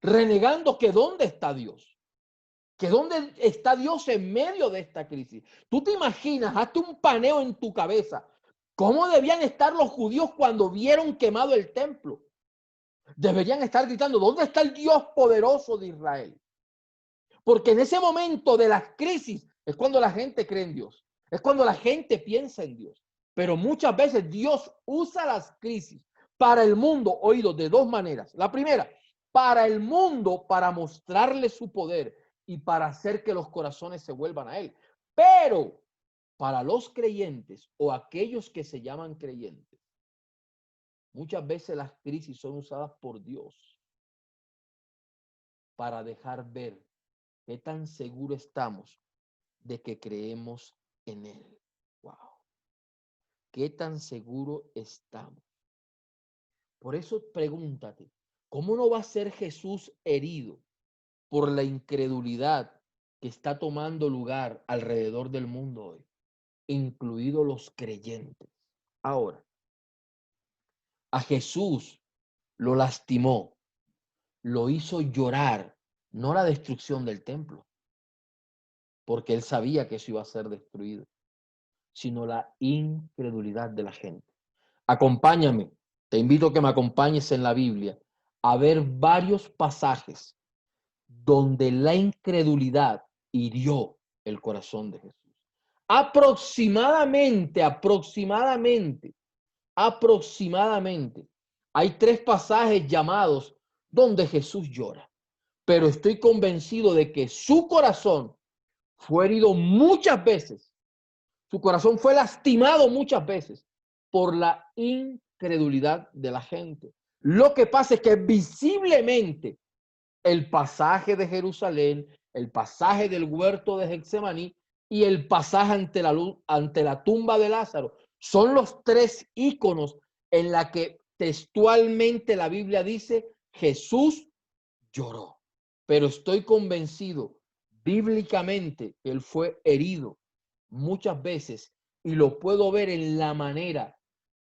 renegando que dónde está Dios. Que dónde está Dios en medio de esta crisis. Tú te imaginas, hazte un paneo en tu cabeza. ¿Cómo debían estar los judíos cuando vieron quemado el templo? Deberían estar gritando, ¿dónde está el Dios poderoso de Israel? Porque en ese momento de las crisis es cuando la gente cree en Dios. Es cuando la gente piensa en Dios. Pero muchas veces Dios usa las crisis para el mundo, oído, de dos maneras. La primera, para el mundo, para mostrarle su poder y para hacer que los corazones se vuelvan a Él. Pero para los creyentes o aquellos que se llaman creyentes, muchas veces las crisis son usadas por Dios para dejar ver qué tan seguro estamos de que creemos en Él. Wow. ¿Qué tan seguro estamos? Por eso pregúntate, ¿cómo no va a ser Jesús herido por la incredulidad que está tomando lugar alrededor del mundo hoy, incluidos los creyentes? Ahora, a Jesús lo lastimó, lo hizo llorar, no la destrucción del templo. porque él sabía que eso iba a ser destruido, sino la incredulidad de la gente. Acompáñame, te invito a que me acompañes en la Biblia a ver varios pasajes donde la incredulidad hirió el corazón de Jesús. Aproximadamente, hay 3 pasajes llamados donde Jesús llora, pero estoy convencido de que su corazón fue herido muchas veces, su corazón fue lastimado muchas veces por la incredulidad de la gente. Lo que pasa es que visiblemente el pasaje de Jerusalén, el pasaje del huerto de Getsemaní y el pasaje ante la tumba de Lázaro son los 3 íconos en la que textualmente la Biblia dice Jesús lloró. Pero estoy convencido bíblicamente que él fue herido muchas veces y lo puedo ver en la manera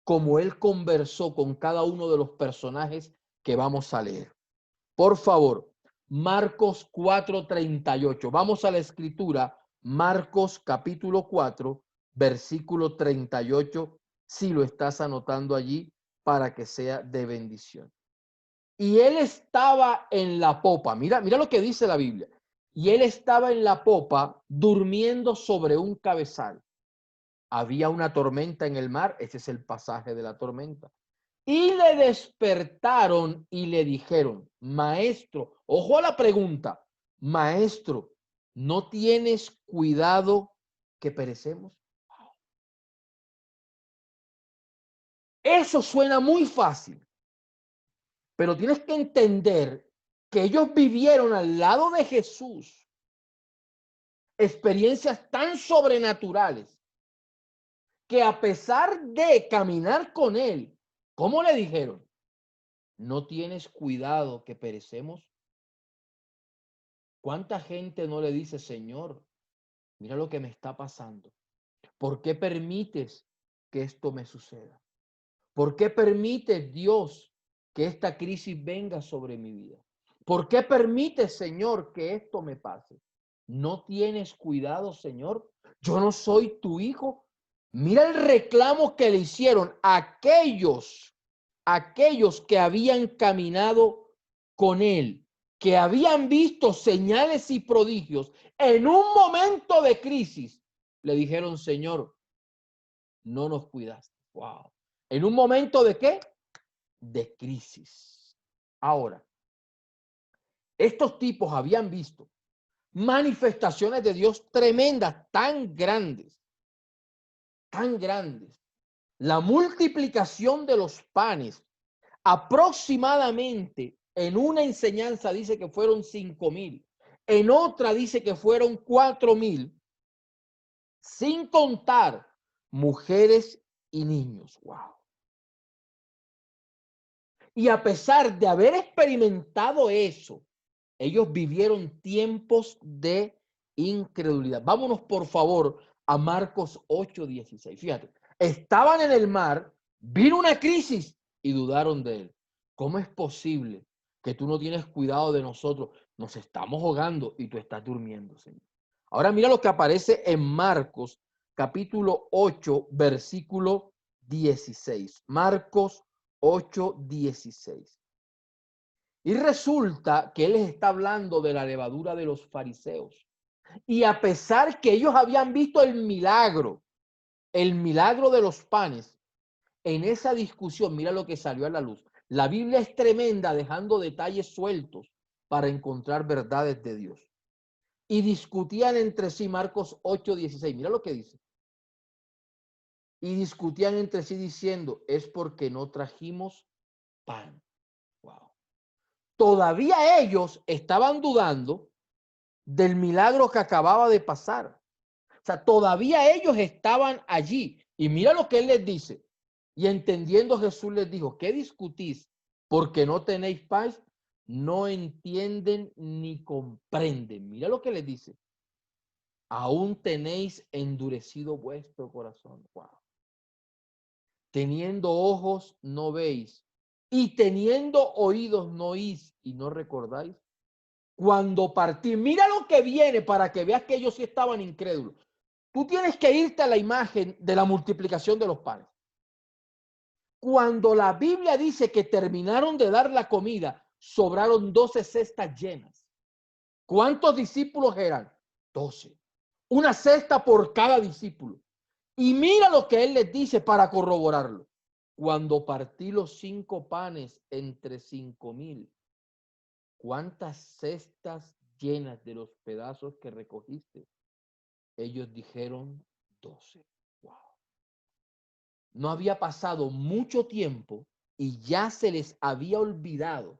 como él conversó con cada uno de los personajes que vamos a leer. Por favor, Marcos 4:38. Vamos a la escritura, Marcos capítulo 4, versículo 38, si lo estás anotando allí para que sea de bendición. Y él estaba en la popa, mira lo que dice la Biblia. Y él estaba en la popa durmiendo sobre un cabezal. Había una tormenta en el mar, ese es el pasaje de la tormenta. Y le despertaron y le dijeron, maestro, ojo a la pregunta, maestro, ¿no tienes cuidado que perecemos? Eso suena muy fácil, pero tienes que entender que ellos vivieron al lado de Jesús experiencias tan sobrenaturales que a pesar de caminar con él, ¿cómo le dijeron? ¿No tienes cuidado que perecemos? ¿Cuánta gente no le dice, Señor, mira lo que me está pasando? ¿Por qué permites que esto me suceda? ¿Por qué permites, Dios, que esta crisis venga sobre mi vida? ¿Por qué permites, Señor, que esto me pase? ¿No tienes cuidado, Señor? Yo no soy tu hijo. Mira el reclamo que le hicieron aquellos que habían caminado con él, que habían visto señales y prodigios en un momento de crisis. Le dijeron, Señor, no nos cuidaste. Wow. ¿En un momento de qué? De crisis. Ahora, estos tipos habían visto manifestaciones de Dios tremendas, tan grandes, tan grandes. La multiplicación de los panes, aproximadamente en una enseñanza dice que fueron 5,000, en otra dice que fueron 4,000, sin contar mujeres y niños. Wow. Y a pesar de haber experimentado eso, ellos vivieron tiempos de incredulidad. Vámonos, por favor, a Marcos 8:16. Fíjate, estaban en el mar, vino una crisis y dudaron de él. ¿Cómo es posible que tú no tienes cuidado de nosotros? Nos estamos ahogando y tú estás durmiendo, Señor. Ahora mira lo que aparece en Marcos capítulo 8, versículo 16. Marcos 8:16. Y resulta que él les está hablando de la levadura de los fariseos. Y a pesar que ellos habían visto el milagro de los panes, en esa discusión, mira lo que salió a la luz. La Biblia es tremenda, dejando detalles sueltos para encontrar verdades de Dios. Y discutían entre sí, Marcos 8:16. Mira lo que dice. Y discutían entre sí diciendo, es porque no trajimos pan. Wow. Todavía ellos estaban dudando del milagro que acababa de pasar. O sea, todavía ellos estaban allí. Y mira lo que él les dice. Y entendiendo Jesús les dijo, ¿qué discutís? Porque no tenéis paz, no entienden ni comprenden. Mira lo que les dice. Aún tenéis endurecido vuestro corazón. Wow. Teniendo ojos, no veis. Y teniendo oídos, no oís y no recordáis. cuando partí. Mira lo que viene para que veas que ellos sí estaban incrédulos. Tú tienes que irte a la imagen de la multiplicación de los panes. Cuando la Biblia dice que terminaron de dar la comida, sobraron 12 cestas llenas. ¿Cuántos discípulos eran? 12. Una cesta por cada discípulo. Y mira lo que él les dice para corroborarlo. Cuando partí los 5 panes entre 5,000, ¿cuántas cestas llenas de los pedazos que recogiste? Ellos dijeron 12. Wow. No había pasado mucho tiempo y ya se les había olvidado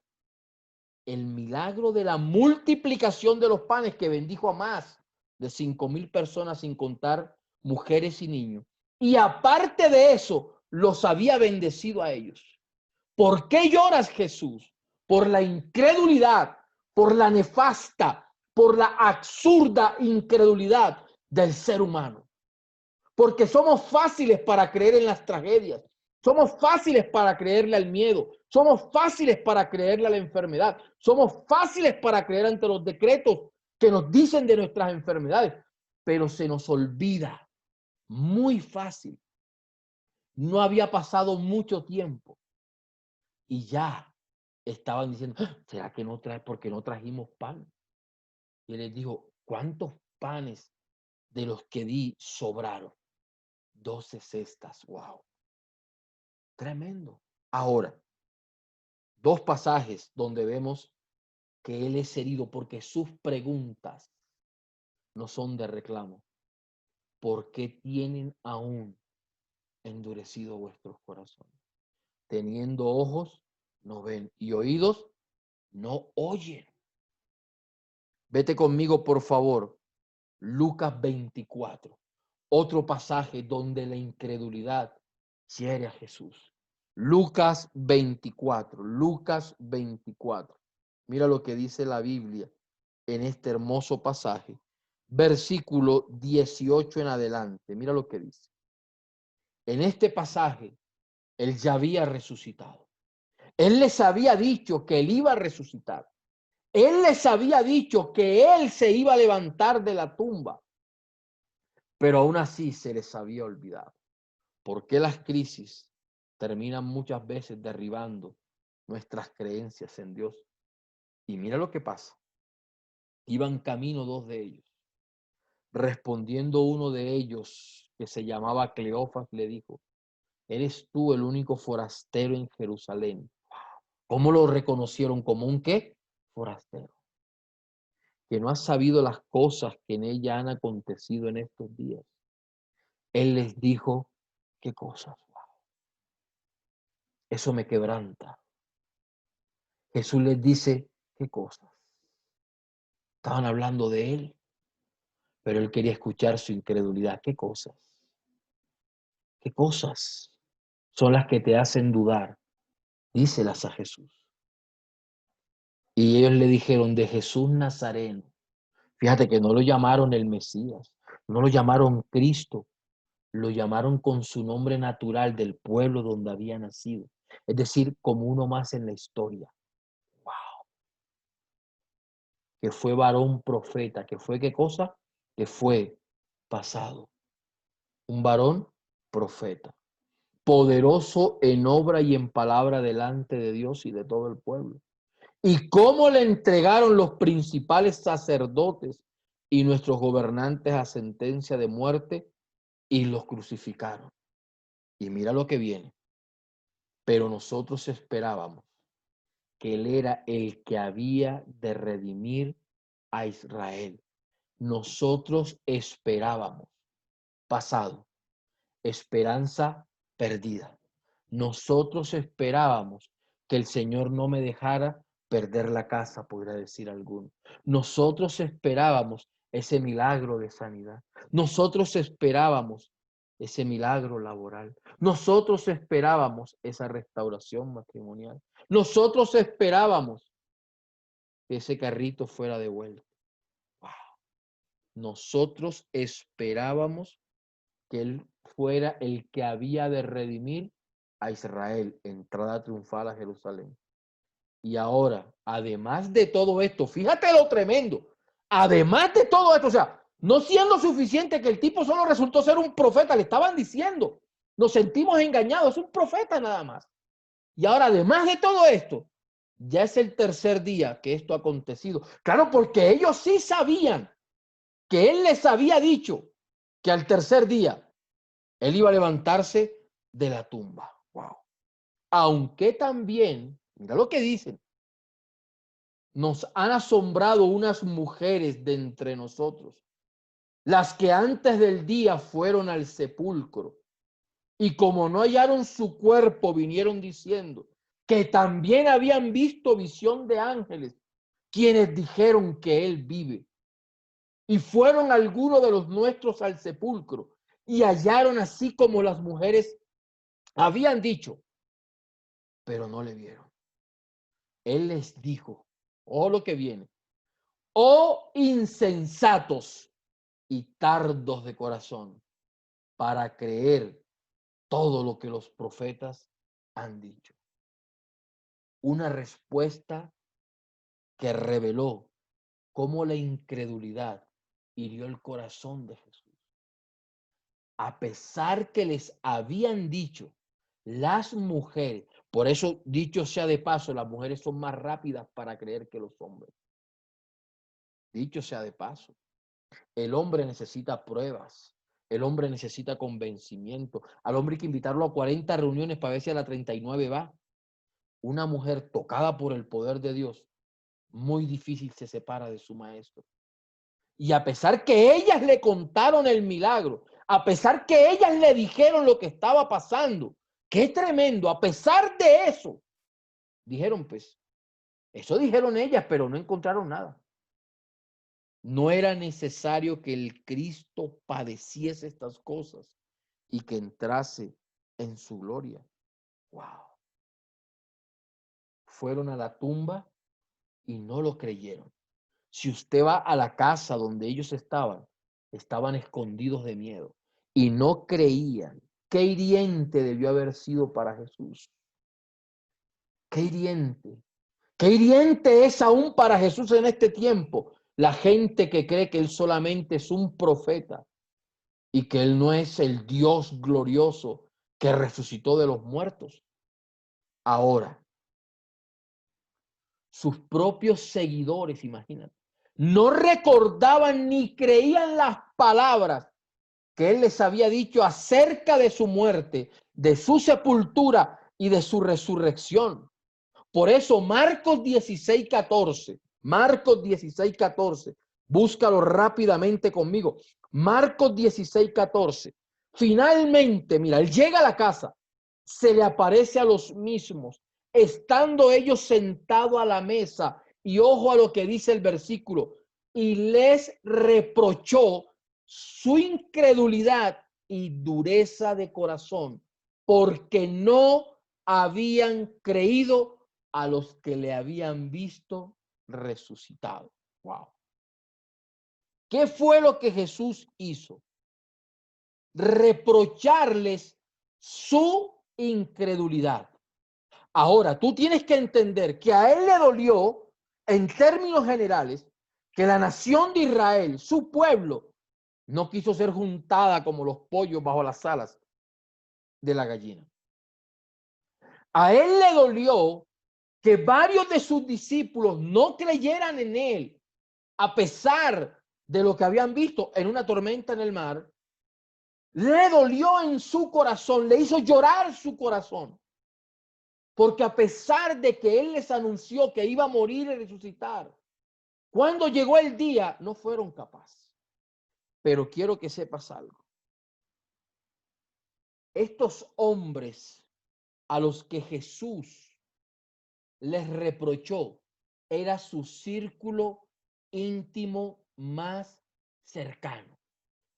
el milagro de la multiplicación de los panes que bendijo a más de 5,000 personas, sin contar mujeres y niños. Y aparte de eso, los había bendecido a ellos. ¿Por qué lloras, Jesús? Por la incredulidad, por la nefasta, por la absurda incredulidad del ser humano. Porque somos fáciles para creer en las tragedias. Somos fáciles para creerle al miedo. Somos fáciles para creerle a la enfermedad. Somos fáciles para creer ante los decretos que nos dicen de nuestras enfermedades. Pero se nos olvida muy fácil. No había pasado mucho tiempo y ya estaban diciendo, ¿será que no trae? Porque no trajimos pan. Y él les dijo, ¿cuántos panes de los que di sobraron? 12 cestas. Wow. Tremendo. Ahora, 2 pasajes donde vemos que él es herido porque sus preguntas no son de reclamo. ¿Por qué tienen aún endurecido vuestros corazones? Teniendo ojos, no ven, y oídos, no oyen. Vete conmigo, por favor, Lucas 24. Otro pasaje donde la incredulidad hiere a Jesús. Lucas 24. Lucas 24. Mira lo que dice la Biblia en este hermoso pasaje. Versículo 18 en adelante. Mira lo que dice. En este pasaje, él ya había resucitado. Él les había dicho que él iba a resucitar. Él les había dicho que él se iba a levantar de la tumba. Pero aún así se les había olvidado. ¿Por qué las crisis terminan muchas veces derribando nuestras creencias en Dios? Y mira lo que pasa. Iban camino 2 de ellos. Respondiendo uno de ellos, que se llamaba Cleofas, le dijo, ¿eres tú el único forastero en Jerusalén? ¿Cómo lo reconocieron? ¿Como un qué? Forastero. Que no has sabido las cosas que en ella han acontecido en estos días. Él les dijo, ¿qué cosas? Eso me quebranta. Jesús les dice, ¿qué cosas? Estaban hablando de él, pero él quería escuchar su incredulidad. ¿Qué cosas? ¿Qué cosas son las que te hacen dudar? Díselas a Jesús. Y ellos le dijeron, de Jesús Nazareno. Fíjate que no lo llamaron el Mesías, no lo llamaron Cristo, lo llamaron con su nombre natural del pueblo donde había nacido. Es decir, como uno más en la historia. ¡Wow! Que fue varón profeta, que fue ¿qué cosa? Que fue pasado. Un varón profeta. Poderoso en obra y en palabra delante de Dios y de todo el pueblo. Y cómo le entregaron los principales sacerdotes y nuestros gobernantes a sentencia de muerte y los crucificaron. Y mira lo que viene. Pero nosotros esperábamos que él era el que había de redimir a Israel. Nosotros esperábamos. Pasado. Esperanza perdida. Nosotros esperábamos que el Señor no me dejara perder la casa, podría decir alguno. Nosotros esperábamos ese milagro de sanidad. Nosotros esperábamos ese milagro laboral. Nosotros esperábamos esa restauración matrimonial. Nosotros esperábamos que ese carrito fuera devuelto. Wow. Nosotros esperábamos que él fuera el que había de redimir a Israel, entrada triunfal a Jerusalén. Y ahora, además de todo esto, fíjate lo tremendo, además de todo esto, o sea, no siendo suficiente que el tipo solo resultó ser un profeta, le estaban diciendo, nos sentimos engañados, es un profeta nada más. Y ahora, además de todo esto, ya es el tercer día que esto ha acontecido. Claro, porque ellos sí sabían que él les había dicho que al tercer día él iba a levantarse de la tumba. Wow. Aunque también, mira lo que dicen, nos han asombrado unas mujeres de entre nosotros, las que antes del día fueron al sepulcro y como no hallaron su cuerpo, vinieron diciendo que también habían visto visión de ángeles, quienes dijeron que él vive. Y fueron algunos de los nuestros al sepulcro y hallaron así como las mujeres habían dicho, pero no le vieron. Él les dijo, oh lo que viene, oh insensatos y tardos de corazón para creer todo lo que los profetas han dicho. Una respuesta que reveló cómo la incredulidad hirió el corazón de Jesús. A pesar que les habían dicho las mujeres, por eso dicho sea de paso, las mujeres son más rápidas para creer que los hombres. Dicho sea de paso, el hombre necesita pruebas, el hombre necesita convencimiento. Al hombre hay que invitarlo a 40 reuniones para ver si a la 39 va. Una mujer tocada por el poder de Dios, muy difícil se separa de su maestro. Y a pesar que ellas le contaron el milagro, a pesar que ellas le dijeron lo que estaba pasando, qué tremendo, a pesar de eso, dijeron pues, eso dijeron ellas, pero no encontraron nada. No era necesario que el Cristo padeciese estas cosas y que entrase en su gloria. Wow. Fueron a la tumba y no lo creyeron. Si usted va a la casa donde ellos estaban escondidos de miedo y no creían. Qué hiriente debió haber sido para Jesús. Qué hiriente. Qué hiriente es aún para Jesús en este tiempo la gente que cree que él solamente es un profeta y que él no es el Dios glorioso que resucitó de los muertos. Ahora, sus propios seguidores, imagínate, no recordaban ni creían las palabras que él les había dicho acerca de su muerte, de su sepultura y de su resurrección. Por eso Marcos 16:14, Marcos 16:14, búscalo rápidamente conmigo. Marcos 16:14. Finalmente, mira, él llega a la casa, se le aparece a los mismos, estando ellos sentados a la mesa, y ojo a lo que dice el versículo, y les reprochó su incredulidad y dureza de corazón, porque no habían creído a los que le habían visto resucitado. Wow. ¿Qué fue lo que Jesús hizo? Reprocharles su incredulidad. Ahora, tú tienes que entender que a él le dolió, en términos generales, que la nación de Israel, su pueblo, no quiso ser juntada como los pollos bajo las alas de la gallina. A él le dolió que varios de sus discípulos no creyeran en él, a pesar de lo que habían visto en una tormenta en el mar. Le dolió en su corazón, le hizo llorar su corazón, porque a pesar de que él les anunció que iba a morir y resucitar, cuando llegó el día no fueron capaces. Pero quiero que sepas algo. Estos hombres a los que Jesús les reprochó era su círculo íntimo más cercano.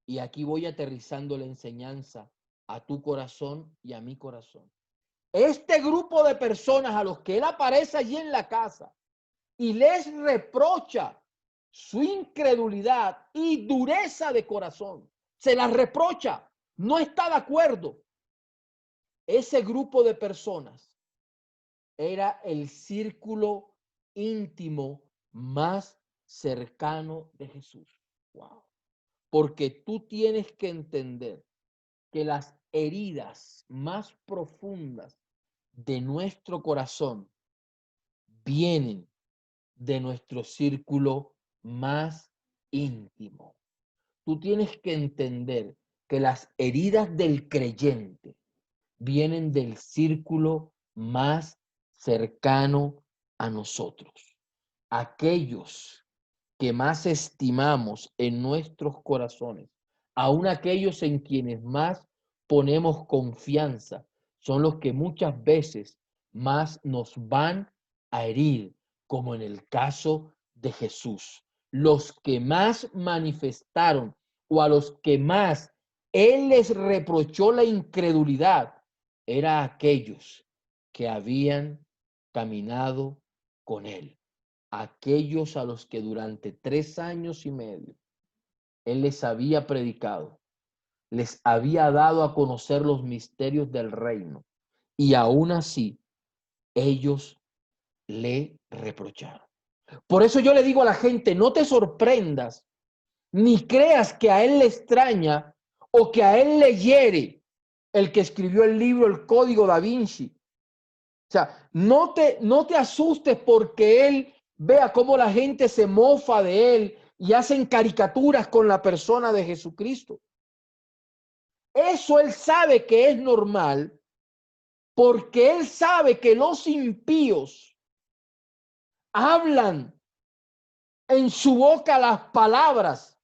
Y aquí voy aterrizando la enseñanza a tu corazón y a mi corazón. Este grupo de personas a los que él aparece allí en la casa y les reprocha su incredulidad y dureza de corazón, se las reprocha, no está de acuerdo. Ese grupo de personas era el círculo íntimo más cercano de Jesús. Wow. Porque tú tienes que entender que las heridas más profundas de nuestro corazón vienen de nuestro círculo más íntimo. Tú tienes que entender que las heridas del creyente vienen del círculo más cercano a nosotros. Aquellos que más estimamos en nuestros corazones, aun aquellos en quienes más ponemos confianza, son los que muchas veces más nos van a herir, como en el caso de Jesús. Los que más manifestaron o a los que más Él les reprochó la incredulidad, eran aquellos que habían caminado con Él, aquellos a los que durante 3 años y medio Él les había predicado, les había dado a conocer los misterios del reino, y aún así ellos le reprocharon. Por eso yo le digo a la gente, no te sorprendas, ni creas que a Él le extraña o que a Él le hiere el que escribió el libro El Código Da Vinci. O sea, no te asustes porque Él vea cómo la gente se mofa de Él y hacen caricaturas con la persona de Jesucristo. Eso Él sabe que es normal porque Él sabe que los impíos hablan en su boca las palabras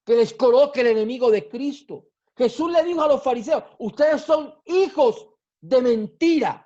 que les coloque el enemigo de Cristo. Jesús le dijo a los fariseos, ustedes son hijos de mentira,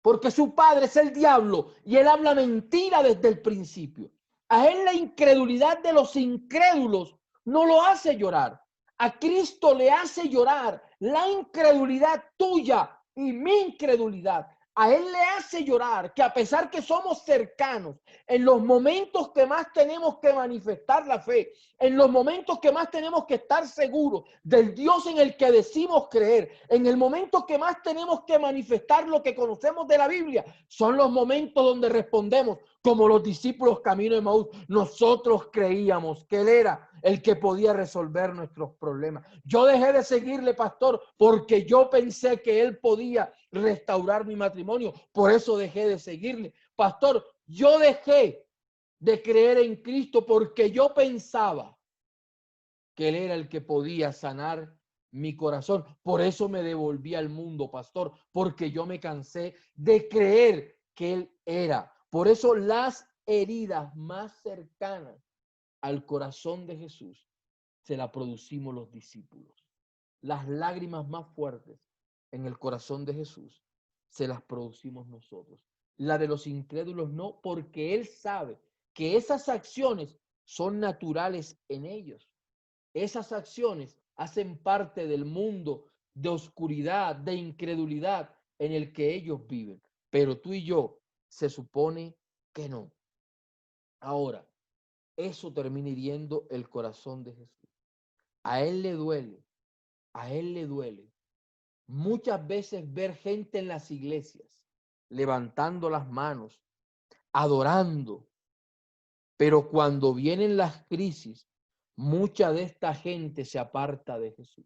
porque su padre es el diablo y él habla mentira desde el principio. A él la incredulidad de los incrédulos no lo hace llorar. A Cristo le hace llorar la incredulidad tuya y mi incredulidad. A Él le hace llorar que a pesar que somos cercanos, en los momentos que más tenemos que manifestar la fe, en los momentos que más tenemos que estar seguros del Dios en el que decimos creer, en el momento que más tenemos que manifestar lo que conocemos de la Biblia, son los momentos donde respondemos como los discípulos camino de Emaús. Nosotros creíamos que Él era el que podía resolver nuestros problemas. Yo dejé de seguirle, pastor, porque yo pensé que Él podía restaurar mi matrimonio. Por eso dejé de seguirle. Pastor, yo dejé de creer en Cristo porque yo pensaba que Él era el que podía sanar mi corazón. Por eso me devolví al mundo, pastor, porque yo me cansé de creer que Él era. Por eso las heridas más cercanas al corazón de Jesús se las producimos los discípulos. Las lágrimas más fuertes en el corazón de Jesús se las producimos nosotros. La de los incrédulos no, porque Él sabe que esas acciones son naturales en ellos. Esas acciones hacen parte del mundo de oscuridad, de incredulidad en el que ellos viven. Pero tú y yo se supone que no. Ahora, eso termina hiriendo el corazón de Jesús. A Él le duele, a Él le duele muchas veces ver gente en las iglesias levantando las manos, adorando, pero cuando vienen las crisis, mucha de esta gente se aparta de Jesús.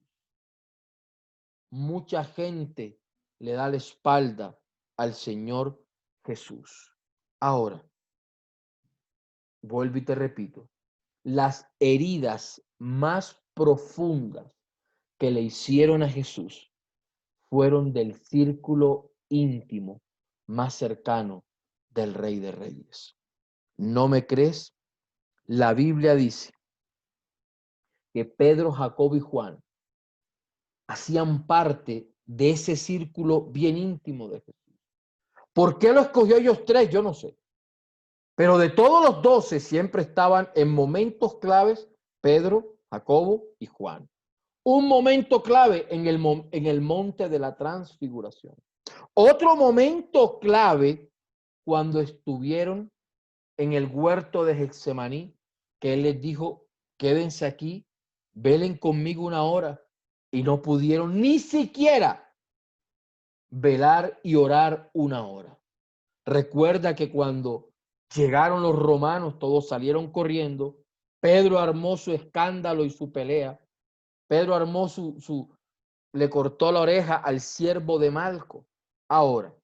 Mucha gente le da la espalda al Señor Jesús. Ahora, vuelvo y te repito, las heridas más profundas que le hicieron a Jesús fueron del círculo íntimo más cercano del Rey de Reyes. ¿No me crees? La Biblia dice que Pedro, Jacobo y Juan hacían parte de ese círculo bien íntimo de Jesús. ¿Por qué lo escogió ellos 3? Yo no sé. Pero de todos los 12 siempre estaban en momentos claves Pedro, Jacobo y Juan. Un momento clave en el monte de la transfiguración. Otro momento clave cuando estuvieron en el huerto de Getsemaní, que Él les dijo, quédense aquí, velen conmigo 1 hora, y no pudieron ni siquiera velar y orar 1 hora. Recuerda que cuando llegaron los romanos, todos salieron corriendo. Pedro armó su escándalo y su pelea. Pedro armó le cortó la oreja al siervo de Malco. Ahora,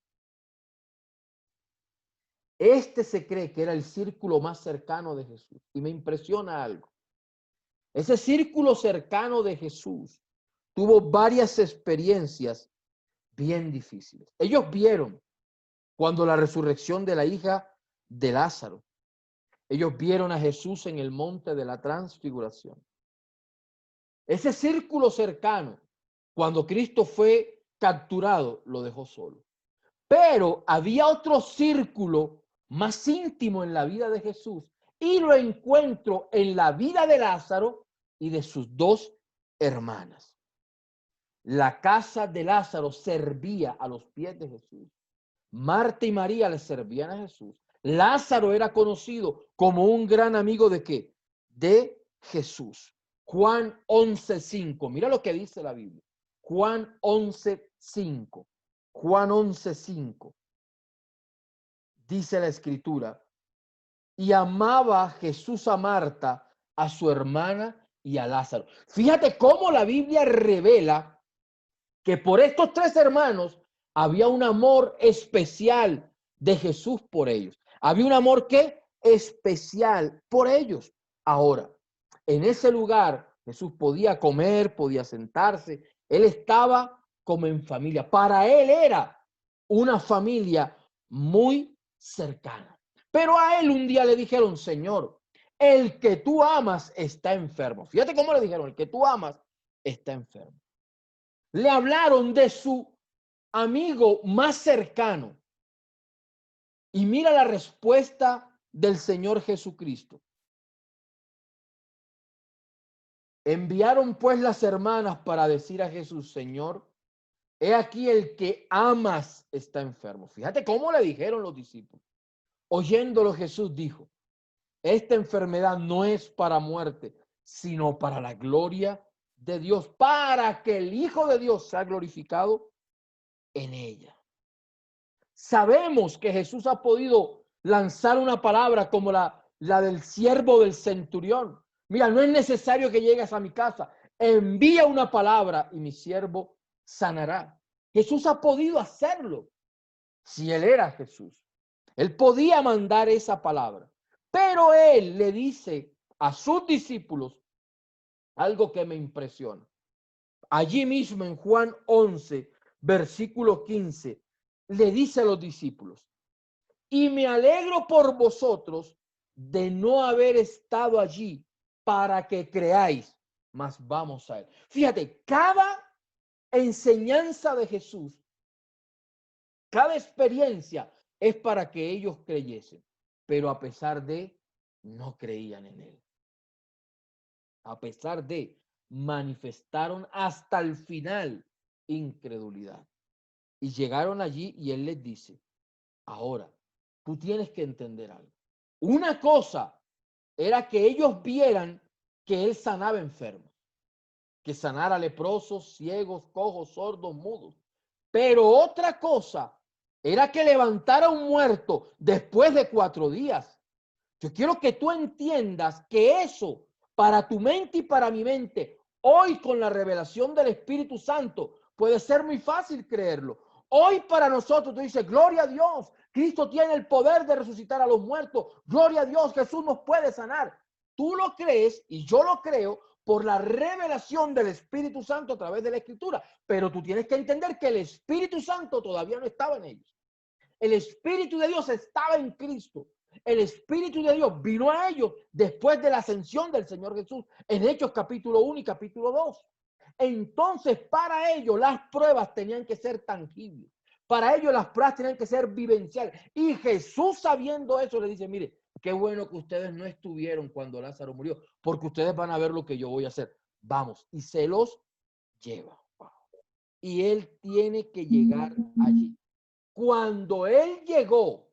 este se cree que era el círculo más cercano de Jesús. Y me impresiona algo. Ese círculo cercano de Jesús tuvo varias experiencias bien difíciles. Ellos vieron cuando la resurrección de la hija de Lázaro. Ellos vieron a Jesús en el monte de la transfiguración. Ese círculo cercano, cuando Cristo fue capturado, lo dejó solo. Pero había otro círculo más íntimo en la vida de Jesús y lo encuentro en la vida de Lázaro y de sus 2 hermanas. La casa de Lázaro servía a los pies de Jesús. Marta y María le servían a Jesús. Lázaro era conocido como un gran amigo ¿de qué? De Jesús. Juan 11:5. Mira lo que dice la Biblia. Juan 11:5. Juan 11:5. Dice la escritura. Y amaba Jesús a Marta, a su hermana y a Lázaro. Fíjate cómo la Biblia revela que por estos 3 hermanos había un amor especial de Jesús por ellos. Había un amor ¿qué? Especial por ellos. Ahora, en ese lugar Jesús podía comer, podía sentarse. Él estaba como en familia. Para él era una familia muy cercana. Pero a él un día le dijeron, Señor, el que tú amas está enfermo. Fíjate cómo le dijeron, el que tú amas está enfermo. Le hablaron de su amigo más cercano. Y mira la respuesta del Señor Jesucristo. Enviaron pues las hermanas para decir a Jesús, Señor, he aquí el que amas está enfermo. Fíjate cómo le dijeron los discípulos. Oyéndolo Jesús dijo, esta enfermedad no es para muerte, sino para la gloria de Dios, para que el Hijo de Dios sea glorificado en ella. Sabemos que Jesús ha podido lanzar una palabra como la del siervo del centurión. Mira, no es necesario que llegues a mi casa. Envía una palabra y mi siervo sanará. Jesús ha podido hacerlo. Si él era Jesús, él podía mandar esa palabra. Pero él le dice a sus discípulos algo que me impresiona. Allí mismo en Juan 11, versículo 15, le dice a los discípulos, y me alegro por vosotros de no haber estado allí para que creáis, mas vamos a él. Fíjate, cada enseñanza de Jesús, cada experiencia es para que ellos creyesen, pero a pesar de, no creían en él. A pesar de, manifestaron hasta el final incredulidad. Y llegaron allí y él les dice, ahora, tú tienes que entender algo. Una cosa era que ellos vieran que él sanaba enfermos, que sanara leprosos, ciegos, cojos, sordos, mudos. Pero otra cosa era que levantara un muerto después de 4 días. Yo quiero que tú entiendas que eso, para tu mente y para mi mente, hoy con la revelación del Espíritu Santo, puede ser muy fácil creerlo. Hoy para nosotros, tú dices, gloria a Dios, Cristo tiene el poder de resucitar a los muertos. Gloria a Dios, Jesús nos puede sanar. Tú lo crees y yo lo creo por la revelación del Espíritu Santo a través de la Escritura. Pero tú tienes que entender que el Espíritu Santo todavía no estaba en ellos. El Espíritu de Dios estaba en Cristo. El Espíritu de Dios vino a ellos después de la ascensión del Señor Jesús en Hechos capítulo 1 y capítulo 2. Entonces, para ellos las pruebas tenían que ser tangibles. Para ellos las pruebas tenían que ser vivenciales. Y Jesús, sabiendo eso, le dice, mire, qué bueno que ustedes no estuvieron cuando Lázaro murió, porque ustedes van a ver lo que yo voy a hacer. Vamos, y se los lleva. Y él tiene que llegar allí. Cuando él llegó,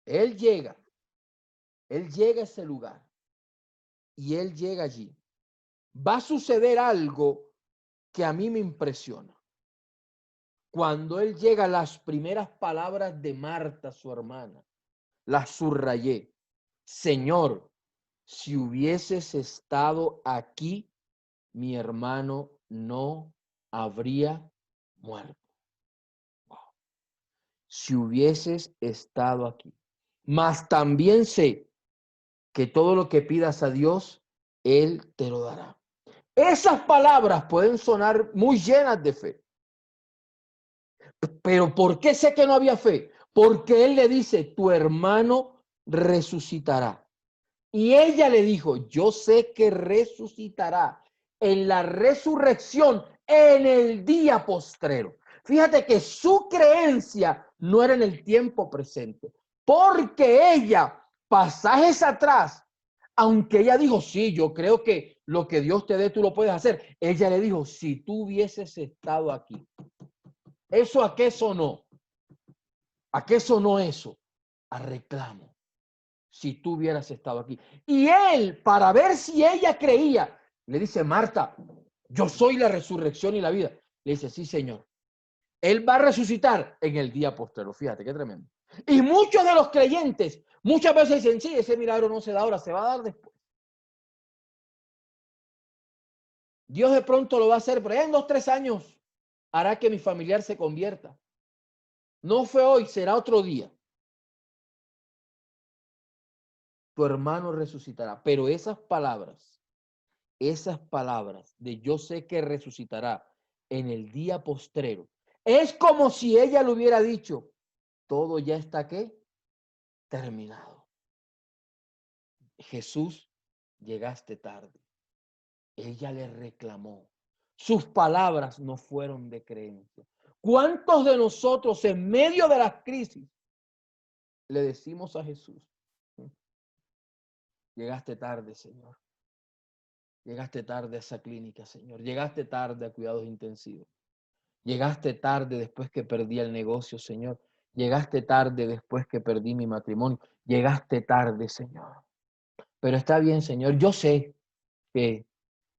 él llega a ese lugar y él llega allí. Va a suceder algo que a mí me impresiona. Cuando él llega a las primeras palabras de Marta, su hermana, las subrayé. Señor, si hubieses estado aquí, mi hermano no habría muerto. Wow. Si hubieses estado aquí. Mas también sé que todo lo que pidas a Dios, Él te lo dará. Esas palabras pueden sonar muy llenas de fe. Pero ¿por qué sé que no había fe? Porque Él le dice, tu hermano resucitará. Y ella le dijo, yo sé que resucitará en la resurrección en el día postrero. Fíjate que su creencia no era en el tiempo presente, porque ella, pasajes atrás, aunque ella dijo, sí, yo creo que lo que Dios te dé, tú lo puedes hacer. Ella le dijo, si tú hubieses estado aquí. ¿Eso a qué sonó? ¿A qué sonó eso? A reclamo. Si tú hubieras estado aquí. Y él, para ver si ella creía, le dice, Marta, yo soy la resurrección y la vida. Le dice, sí, Señor. Él va a resucitar en el día postrero. Fíjate, qué tremendo. Y muchos de los creyentes, muchas veces dicen, sí, ese milagro no se da ahora, se va a dar después. Dios de pronto lo va a hacer, pero en 2, 3 años hará que mi familiar se convierta. No fue hoy, será otro día. Tu hermano resucitará. Pero esas palabras de yo sé que resucitará en el día postrero, es como si ella le hubiera dicho, todo ya está ¿qué? Terminado. Jesús, llegaste tarde. Ella le reclamó. Sus palabras no fueron de creencia. ¿Cuántos de nosotros en medio de las crisis le decimos a Jesús, llegaste tarde, Señor? Llegaste tarde a esa clínica, Señor. Llegaste tarde a cuidados intensivos. Llegaste tarde después que perdí el negocio, Señor. Llegaste tarde después que perdí mi matrimonio. Llegaste tarde, Señor. Pero está bien, Señor. Yo sé que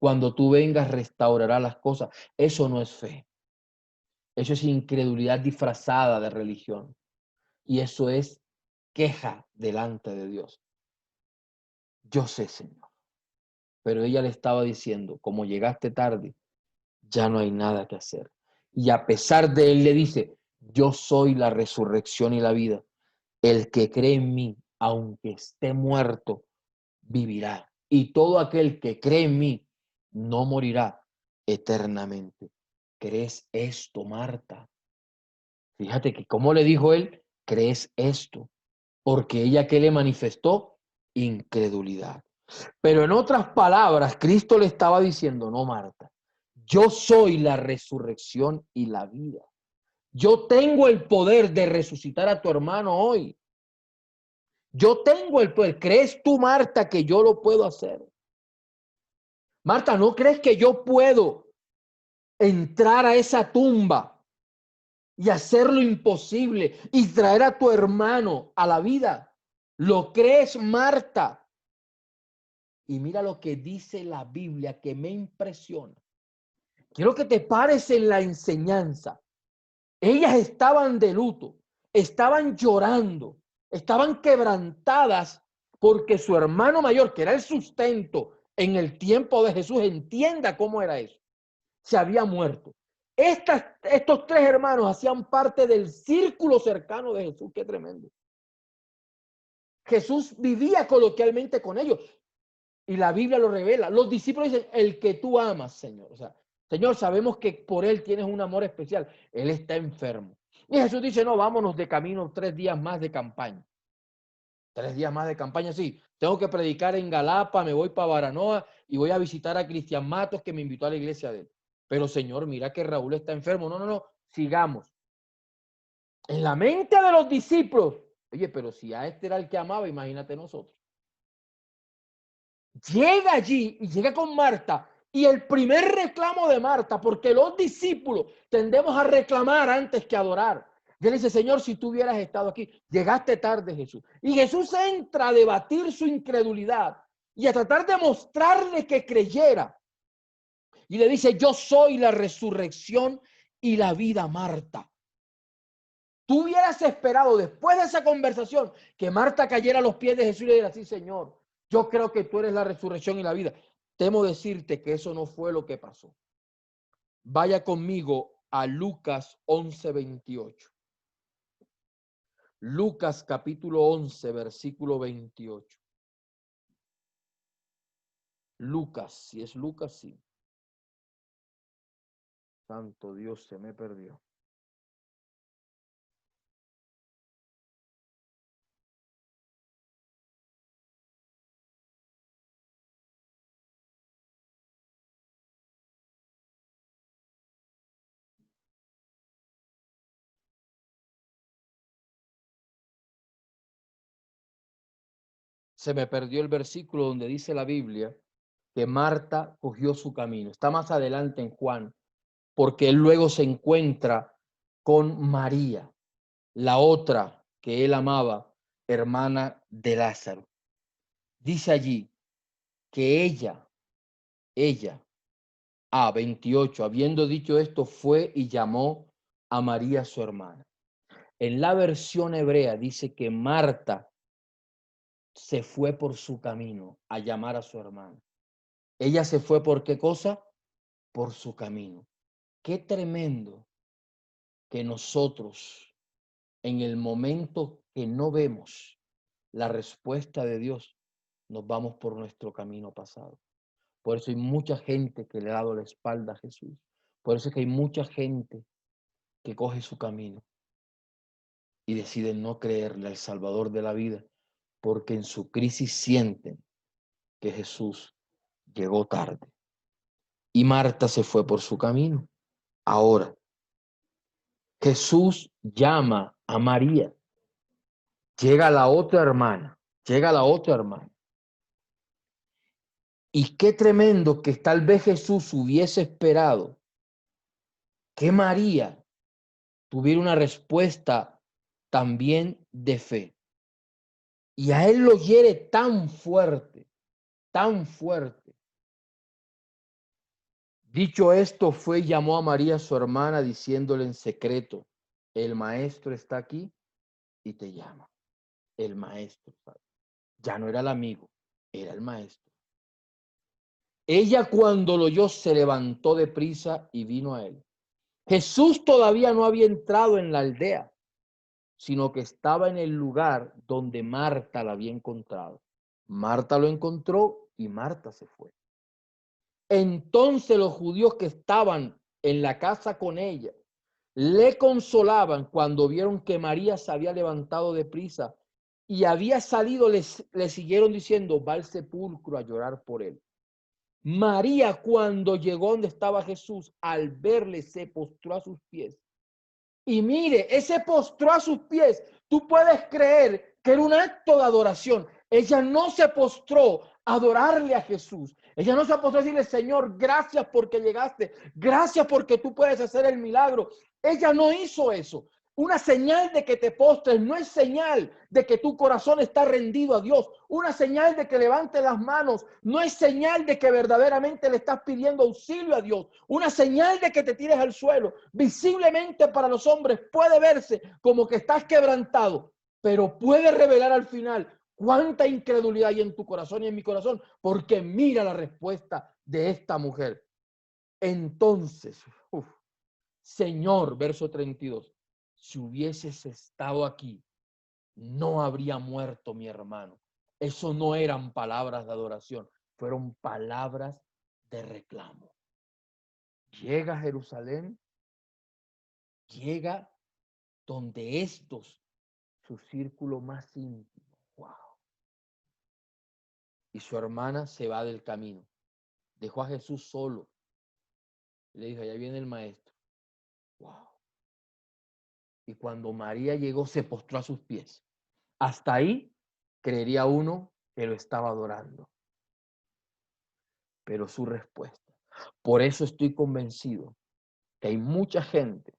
cuando tú vengas restaurarás las cosas. Eso no es fe. Eso es incredulidad disfrazada de religión. Y eso es queja delante de Dios. Yo sé, Señor. Pero ella le estaba diciendo, como llegaste tarde, ya no hay nada que hacer. Y a pesar de él le dice, yo soy la resurrección y la vida. El que cree en mí, aunque esté muerto, vivirá. Y todo aquel que cree en mí, no morirá eternamente. ¿Crees esto, Marta? Fíjate que como le dijo él, ¿crees esto? Porque ella que le manifestó incredulidad. Pero en otras palabras, Cristo le estaba diciendo, no, Marta, yo soy la resurrección y la vida. Yo tengo el poder de resucitar a tu hermano hoy. Yo tengo el poder. ¿Crees tú, Marta, que yo lo puedo hacer? Marta, ¿no crees que yo puedo entrar a esa tumba y hacer lo imposible y traer a tu hermano a la vida? ¿Lo crees, Marta? Y mira lo que dice la Biblia que me impresiona. Quiero que te pares en la enseñanza. Ellas estaban de luto, estaban llorando, estaban quebrantadas porque su hermano mayor, que era el sustento en el tiempo de Jesús, entienda cómo era eso, se había muerto. Estos 3 hermanos hacían parte del círculo cercano de Jesús. Qué tremendo. Jesús vivía coloquialmente con ellos. Y la Biblia lo revela. Los discípulos dicen, el que tú amas, Señor. O sea, Señor, sabemos que por él tienes un amor especial. Él está enfermo. Y Jesús dice, no, vámonos de camino 3 días más de campaña. 3 días más de campaña, sí. Tengo que predicar en Galapa, me voy para Baranoa y voy a visitar a Cristian Matos, que me invitó a la iglesia de él. Pero, Señor, mira que Raúl está enfermo. No, no, no, sigamos. En la mente de los discípulos, oye, pero si a este era el que amaba, imagínate nosotros. Llega allí y llega con Marta y el primer reclamo de Marta, porque los discípulos tendemos a reclamar antes que adorar. Y él dice, Señor, si tú hubieras estado aquí, llegaste tarde, Jesús. Y Jesús entra a debatir su incredulidad y a tratar de mostrarle que creyera. Y le dice, yo soy la resurrección y la vida a Marta. Tú hubieras esperado después de esa conversación que Marta cayera a los pies de Jesús y le dijera, sí, Señor, yo creo que tú eres la resurrección y la vida. Temo decirte que eso no fue lo que pasó. Vaya conmigo a Lucas 11:28. Lucas capítulo 11, versículo 28. Lucas, si es Lucas, sí. Santo Dios, se me perdió. Se me perdió el versículo donde dice la Biblia que Marta cogió su camino. Está más adelante en Juan, porque él luego se encuentra con María, la otra que él amaba, hermana de Lázaro. Dice allí que ella, 28, habiendo dicho esto, fue y llamó a María su hermana. En la versión hebrea dice que Marta se fue por su camino a llamar a su hermana. Ella se fue ¿por qué cosa? Por su camino. Qué tremendo que nosotros, en el momento que no vemos la respuesta de Dios, nos vamos por nuestro camino pasado. Por eso hay mucha gente que le ha dado la espalda a Jesús. Por eso es que hay mucha gente que coge su camino y decide no creerle al Salvador de la vida, porque en su crisis sienten que Jesús llegó tarde. Y Marta se fue por su camino. Ahora, Jesús llama a María. Llega la otra hermana. Y qué tremendo que tal vez Jesús hubiese esperado que María tuviera una respuesta también de fe. Y a él lo hiere tan fuerte, tan fuerte. Dicho esto, fue y llamó a María su hermana, diciéndole en secreto, el maestro está aquí y te llama. El maestro, ¿sabes? Ya no era el amigo, era el maestro. Ella cuando lo oyó se levantó deprisa y vino a él. Jesús todavía no había entrado en la aldea, sino que estaba en el lugar donde Marta la había encontrado. Marta lo encontró y Marta se fue. Entonces los judíos que estaban en la casa con ella le consolaban cuando vieron que María se había levantado deprisa y había salido, le siguieron diciendo, va al sepulcro a llorar por él. María, cuando llegó donde estaba Jesús, al verle, se postró a sus pies. Y mire, ese postró a sus pies, tú puedes creer que era un acto de adoración. Ella no se postró a adorarle a Jesús. Ella no se postró a decirle, Señor, gracias porque llegaste. Gracias porque tú puedes hacer el milagro. Ella no hizo eso. Una señal de que te postres no es señal de que tu corazón está rendido a Dios. Una señal de que levantes las manos no es señal de que verdaderamente le estás pidiendo auxilio a Dios. Una señal de que te tires al suelo. Visiblemente para los hombres puede verse como que estás quebrantado, pero puede revelar al final cuánta incredulidad hay en tu corazón y en mi corazón, porque mira la respuesta de esta mujer. Entonces, Señor, verso 32. Si hubieses estado aquí, no habría muerto mi hermano. Eso no eran palabras de adoración, fueron palabras de reclamo. Llega a Jerusalén, llega donde estos, su círculo más íntimo. Wow. Y su hermana se va del camino. Dejó a Jesús solo. Le dijo, allá viene el maestro. Wow. Y cuando María llegó, se postró a sus pies. Hasta ahí creería uno que lo estaba adorando. Pero su respuesta. Por eso estoy convencido que hay mucha gente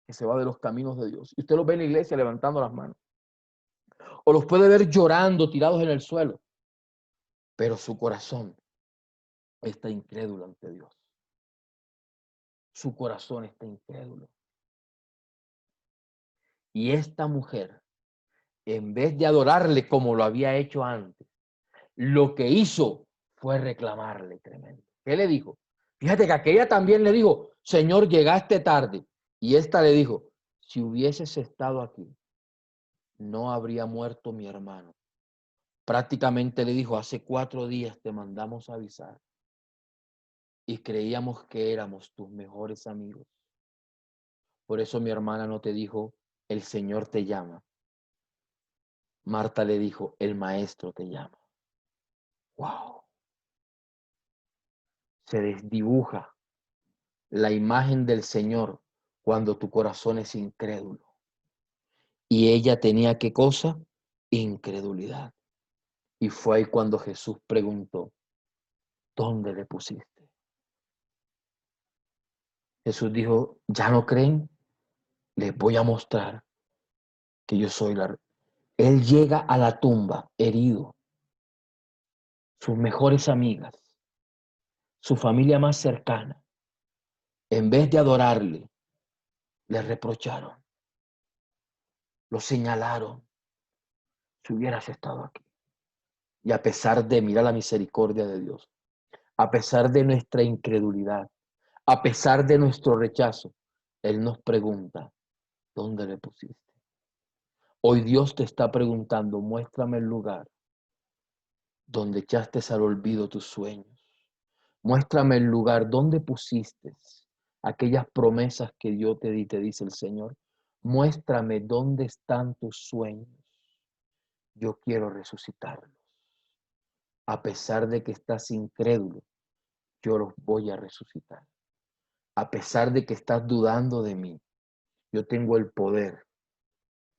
que se va de los caminos de Dios. Y usted los ve en la iglesia levantando las manos. O los puede ver llorando, tirados en el suelo. Pero su corazón está incrédulo ante Dios. Su corazón está incrédulo. Y esta mujer, en vez de adorarle como lo había hecho antes, lo que hizo fue reclamarle tremendo. ¿Qué le dijo? Fíjate que aquella también le dijo, Señor, llegaste tarde. Y esta le dijo, si hubieses estado aquí, no habría muerto mi hermano. Prácticamente le dijo, hace 4 días te mandamos a avisar y creíamos que éramos tus mejores amigos. Por eso mi hermana no te dijo, el Señor te llama. Marta le dijo, el Maestro te llama. ¡Wow! Se desdibuja la imagen del Señor cuando tu corazón es incrédulo. Y ella tenía ¿qué cosa? Incredulidad. Y fue ahí cuando Jesús preguntó, ¿dónde le pusiste? Jesús dijo, ¿ya no creen? Les voy a mostrar que yo soy la... Él llega a la tumba herido. Sus mejores amigas, su familia más cercana, en vez de adorarle, le reprocharon, lo señalaron. Si hubieras estado aquí. Y a pesar de, mira la misericordia de Dios, a pesar de nuestra incredulidad, a pesar de nuestro rechazo, Él nos pregunta, ¿dónde le pusiste? Hoy Dios te está preguntando, muéstrame el lugar donde echaste al olvido tus sueños. Muéstrame el lugar donde pusiste aquellas promesas que yo te di, te dice el Señor. Muéstrame dónde están tus sueños. Yo quiero resucitarlos. A pesar de que estás incrédulo, yo los voy a resucitar. A pesar de que estás dudando de mí, yo tengo el poder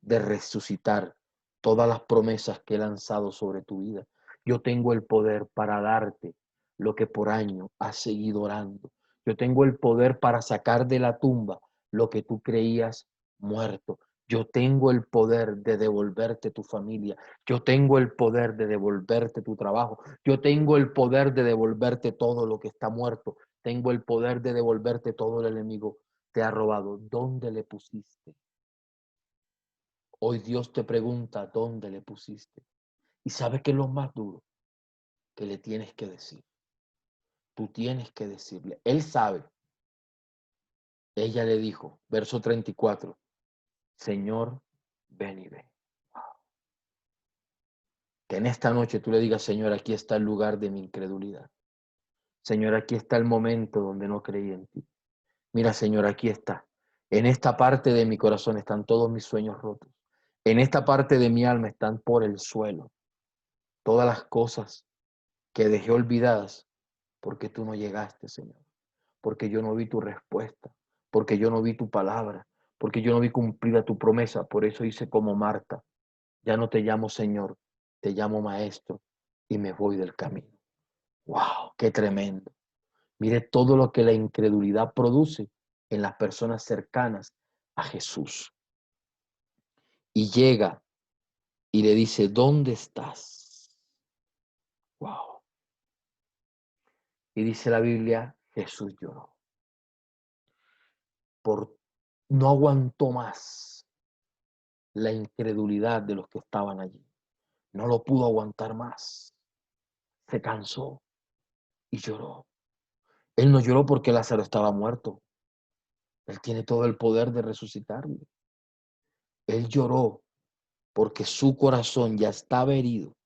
de resucitar todas las promesas que he lanzado sobre tu vida. Yo tengo el poder para darte lo que por años has seguido orando. Yo tengo el poder para sacar de la tumba lo que tú creías muerto. Yo tengo el poder de devolverte tu familia. Yo tengo el poder de devolverte tu trabajo. Yo tengo el poder de devolverte todo lo que está muerto. Tengo el poder de devolverte todo el enemigo te ha robado. ¿Dónde le pusiste? Hoy Dios te pregunta dónde le pusiste. Y sabes que es lo más duro que le tienes que decir. Tú tienes que decirle. Él sabe. Ella le dijo, verso 34, Señor, ven y ve. Wow. Que en esta noche tú le digas, Señor, aquí está el lugar de mi incredulidad. Señor, aquí está el momento donde no creí en ti. Mira, Señor, aquí está. En esta parte de mi corazón están todos mis sueños rotos. En esta parte de mi alma están por el suelo. Todas las cosas que dejé olvidadas porque tú no llegaste, Señor. Porque yo no vi tu respuesta. Porque yo no vi tu palabra. Porque yo no vi cumplida tu promesa. Por eso hice como Marta. Ya no te llamo Señor, te llamo Maestro y me voy del camino. ¡Wow! ¡Qué tremendo! Mire todo lo que la incredulidad produce en las personas cercanas a Jesús. Y llega y le dice, ¿dónde estás? ¡Wow! Y dice la Biblia, Jesús lloró. No aguantó más la incredulidad de los que estaban allí. No lo pudo aguantar más. Se cansó y lloró. Él no lloró porque Lázaro estaba muerto. Él tiene todo el poder de resucitarle. Él lloró porque su corazón ya estaba herido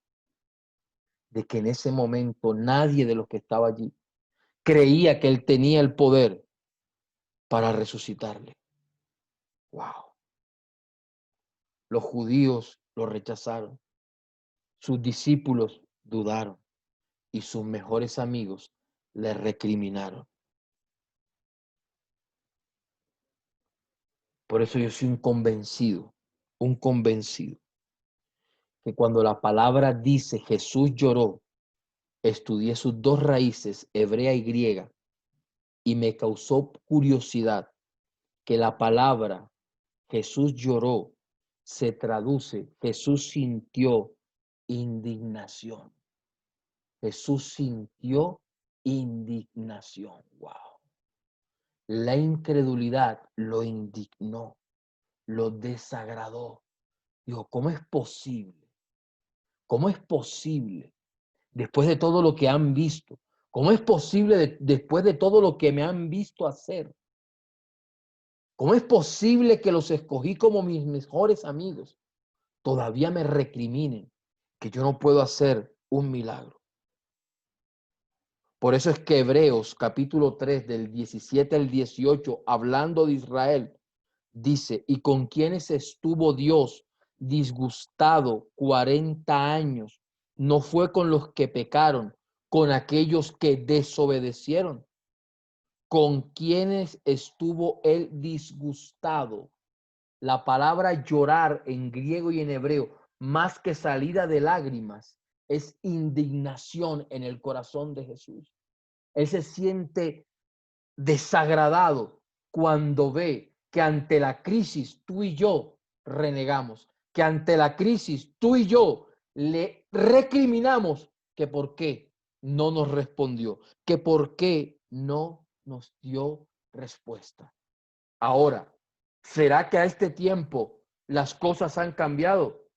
de que en ese momento nadie de los que estaba allí creía que él tenía el poder para resucitarle. Wow. Los judíos lo rechazaron. Sus discípulos dudaron y sus mejores amigos le recriminaron. Por eso yo soy un convencido, que cuando la palabra dice Jesús lloró, estudié sus dos raíces, hebrea y griega, y me causó curiosidad que la palabra Jesús lloró se traduce, Jesús sintió indignación. Jesús sintió indignación. Wow. La incredulidad lo indignó, lo desagradó. Dijo, ¿cómo es posible? ¿Cómo es posible después de todo lo que han visto? ¿Cómo es posible después de todo lo que me han visto hacer? ¿Cómo es posible que los escogí como mis mejores amigos? Todavía me recriminen que yo no puedo hacer un milagro. Por eso es que Hebreos capítulo 3 del 17 al 18, hablando de Israel, dice, ¿y con quiénes estuvo Dios disgustado 40 años? No fue con los que pecaron, con aquellos que desobedecieron. ¿Con quienes estuvo él disgustado? La palabra llorar en griego y en hebreo, más que salida de lágrimas, es indignación en el corazón de Jesús. Él se siente desagradado cuando ve que ante la crisis tú y yo renegamos, que ante la crisis tú y yo le recriminamos que por qué no nos respondió, que por qué no nos dio respuesta. Ahora, ¿será que a este tiempo las cosas han cambiado?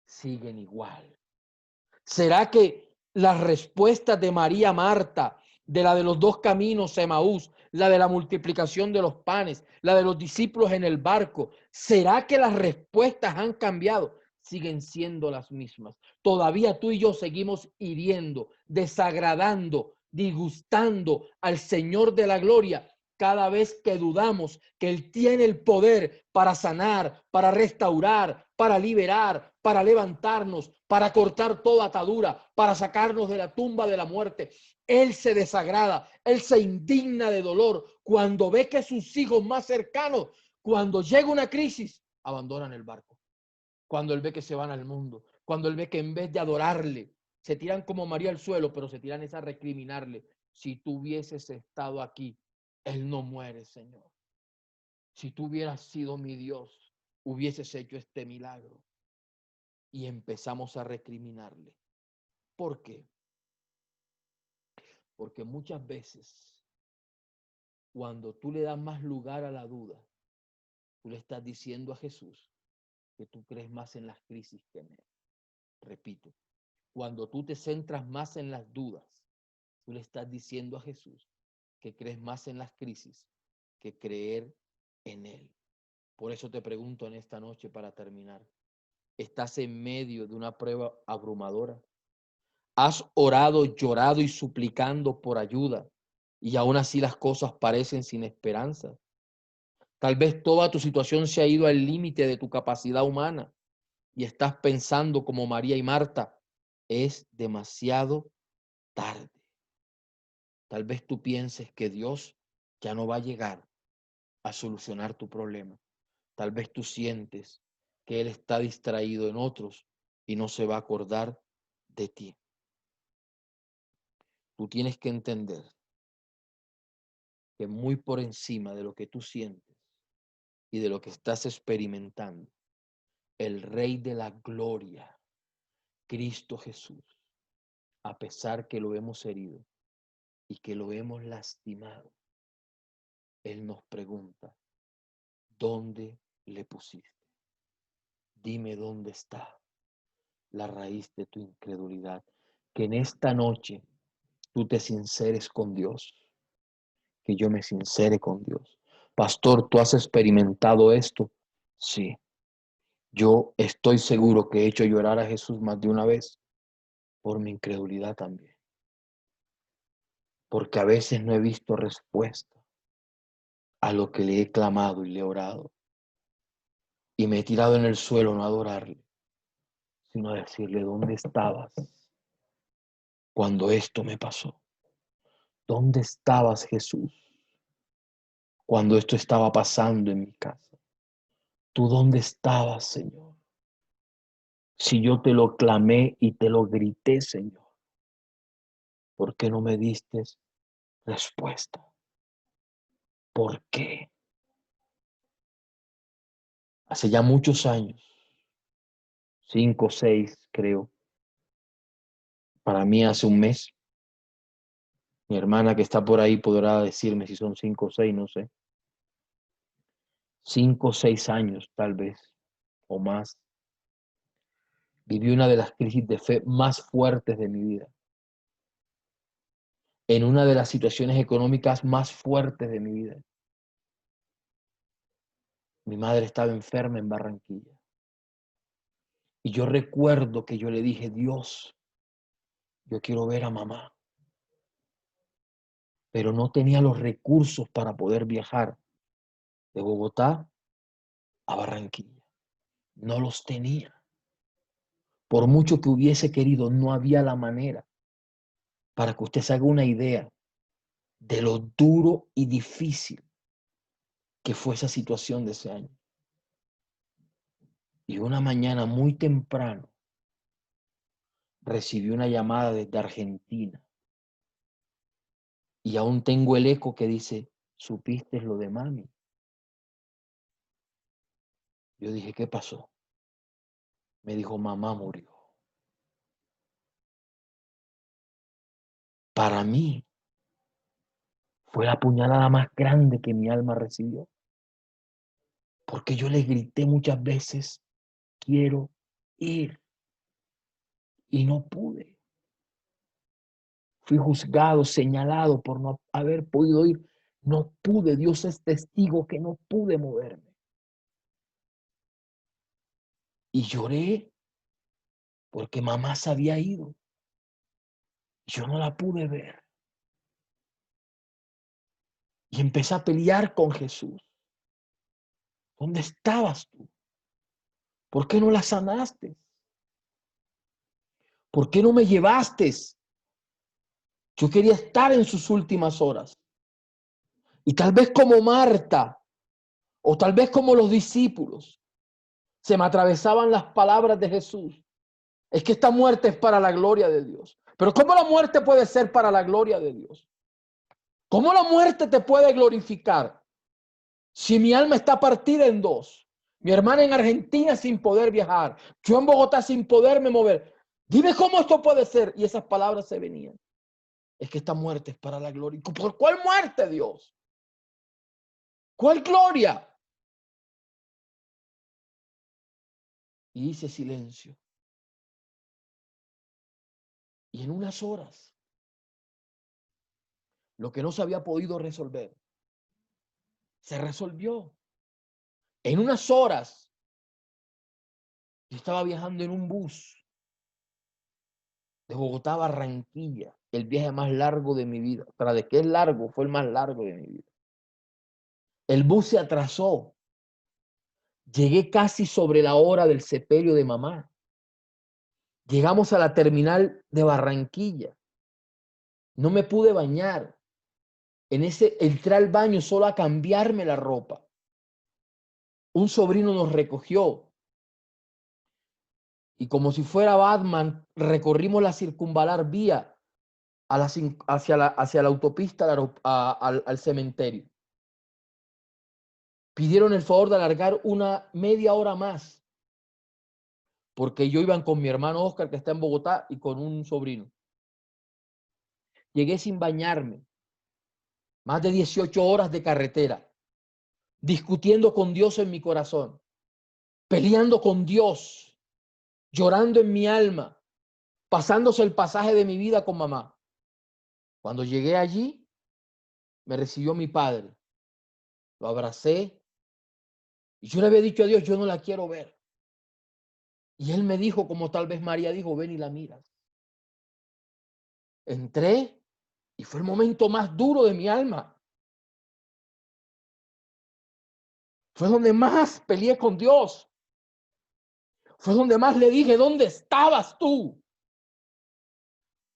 Siguen igual. ¿Será que las respuestas de María Marta, de la de los dos caminos Emaús, la de la multiplicación de los panes, la de los discípulos en el barco, será que las respuestas han cambiado? Siguen siendo las mismas. Todavía tú y yo seguimos hiriendo, desagradando, disgustando al Señor de la gloria cada vez que dudamos que Él tiene el poder para sanar, para restaurar, para liberar, para levantarnos, para cortar toda atadura, para sacarnos de la tumba de la muerte. Él se desagrada, Él se indigna de dolor cuando ve que sus hijos más cercanos, cuando llega una crisis, abandonan el barco. Cuando Él ve que se van al mundo, cuando Él ve que en vez de adorarle, se tiran como María al suelo, pero se tiran a recriminarle. Si tú hubieses estado aquí, Él no muere, Señor. Si tú hubieras sido mi Dios, hubieses hecho este milagro. Y empezamos a recriminarle. ¿Por qué? Porque muchas veces, cuando tú le das más lugar a la duda, tú le estás diciendo a Jesús que tú crees más en las crisis que en Él. Repito, cuando tú te centras más en las dudas, tú le estás diciendo a Jesús que crees más en las crisis que creer en Él. Por eso te pregunto en esta noche para terminar, ¿estás en medio de una prueba abrumadora? ¿Has orado, llorado y suplicando por ayuda y aún así las cosas parecen sin esperanza? Tal vez toda tu situación se ha ido al límite de tu capacidad humana y estás pensando como María y Marta, es demasiado tarde. Tal vez tú pienses que Dios ya no va a llegar a solucionar tu problema. Tal vez tú sientes que Él está distraído en otros y no se va a acordar de ti. Tú tienes que entender que muy por encima de lo que tú sientes y de lo que estás experimentando, el Rey de la Gloria, Cristo Jesús, a pesar que lo hemos herido y que lo hemos lastimado, Él nos pregunta, ¿dónde le pusiste? Dime dónde está la raíz de tu incredulidad. Que en esta noche tú te sinceres con Dios, que yo me sincere con Dios. Pastor, ¿tú has experimentado esto? Sí. Yo estoy seguro que he hecho llorar a Jesús más de una vez por mi incredulidad también. Porque a veces no he visto respuesta a lo que le he clamado y le he orado. Y me he tirado en el suelo no a adorarle, sino a decirle, ¿dónde estabas cuando esto me pasó? ¿Dónde estabas, Jesús, cuando esto estaba pasando en mi casa? ¿Tú dónde estabas, Señor? Si yo te lo clamé y te lo grité, Señor, ¿por qué no me diste respuesta? ¿Por qué? Hace ya muchos años, 5 o 6 creo, para mí hace un mes, Mi hermana que está por ahí podrá decirme si son 5 o 6, no sé. 5 o 6 años, tal vez, o más. Viví una de las crisis de fe más fuertes de mi vida. En una de las situaciones económicas más fuertes de mi vida. Mi madre estaba enferma en Barranquilla. Y yo recuerdo que yo le dije, Dios, yo quiero ver a mamá. Pero no tenía los recursos para poder viajar de Bogotá a Barranquilla. No los tenía. Por mucho que hubiese querido, no había la manera. Para que usted se haga una idea de lo duro y difícil que fue esa situación de ese año. Y una mañana muy temprano recibí una llamada desde Argentina. Y aún tengo el eco que dice, ¿supiste lo de mami? Yo dije, ¿qué pasó? Me dijo, mamá murió. Para mí fue la puñalada más grande que mi alma recibió. Porque yo le grité muchas veces, quiero ir. Y no pude. Fui juzgado, señalado por no haber podido ir. No pude. Dios es testigo que no pude moverme. Y lloré porque mamá se había ido. Yo no la pude ver. Y empecé a pelear con Jesús. ¿Dónde estabas tú? ¿Por qué no la sanaste? ¿Por qué no me llevaste? Yo quería estar en sus últimas horas. Y tal vez como Marta, o tal vez como los discípulos, se me atravesaban las palabras de Jesús. Es que esta muerte es para la gloria de Dios. Pero ¿cómo la muerte puede ser para la gloria de Dios? ¿Cómo la muerte te puede glorificar si mi alma está partida en dos? Mi hermana en Argentina sin poder viajar. Yo en Bogotá sin poderme mover. Dime cómo esto puede ser. Y esas palabras se venían. Es que esta muerte es para la gloria. ¿Por cuál muerte, Dios? ¿Cuál gloria? Y hice silencio. Y en unas horas, lo que no se había podido resolver, se resolvió. En unas horas, yo estaba viajando en un bus de Bogotá a Barranquilla, el viaje más largo de mi vida. Para de qué es largo, fue el más largo de mi vida. El bus se atrasó. Llegué casi sobre la hora del sepelio de mamá. Llegamos a la terminal de Barranquilla. No me pude bañar. Entré al baño solo a cambiarme la ropa. Un sobrino nos recogió. Y como si fuera Batman, recorrimos la circunvalar vía hacia la autopista al cementerio. Pidieron el favor de alargar una media hora más, porque yo iba con mi hermano Oscar, que está en Bogotá, y con un sobrino. Llegué sin bañarme, más de 18 horas de carretera, discutiendo con Dios en mi corazón, peleando con Dios, llorando en mi alma, pasándose el pasaje de mi vida con mamá. Cuando llegué allí, me recibió mi padre. Lo abracé y yo le había dicho a Dios, yo no la quiero ver. Y él me dijo, como tal vez María dijo, ven y la miras. Entré y fue el momento más duro de mi alma. Fue donde más peleé con Dios. Fue donde más le dije, ¿dónde estabas tú?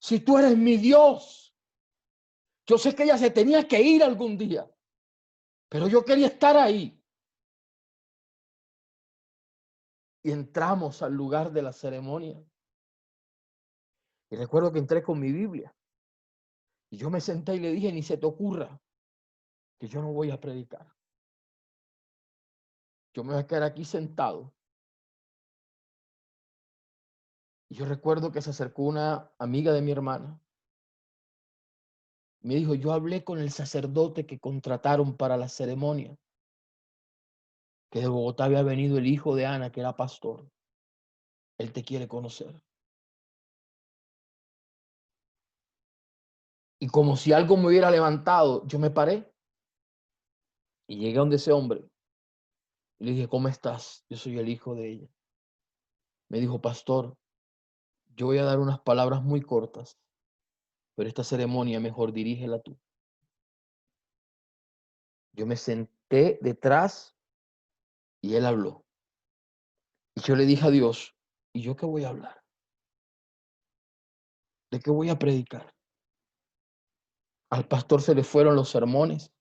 Si tú eres mi Dios. Yo sé que ella se tenía que ir algún día, pero yo quería estar ahí. Y entramos al lugar de la ceremonia. Y recuerdo que entré con mi Biblia. Y yo me senté y le dije, ni se te ocurra que yo no voy a predicar. Yo me voy a quedar aquí sentado. Y yo recuerdo que se acercó una amiga de mi hermana Me dijo, yo hablé con el sacerdote que contrataron para la ceremonia, que de Bogotá había venido el hijo de Ana, que era pastor. Él te quiere conocer. Y como si algo me hubiera levantado, yo me paré y llegué a donde ese hombre. Y le dije, ¿cómo estás? Yo soy el hijo de ella. Me dijo, pastor, yo voy a dar unas palabras muy cortas, pero esta ceremonia mejor dirígela tú. Yo me senté detrás y él habló. Y yo le dije a Dios, ¿y yo qué voy a hablar? ¿De qué voy a predicar? Al pastor se le fueron los sermones.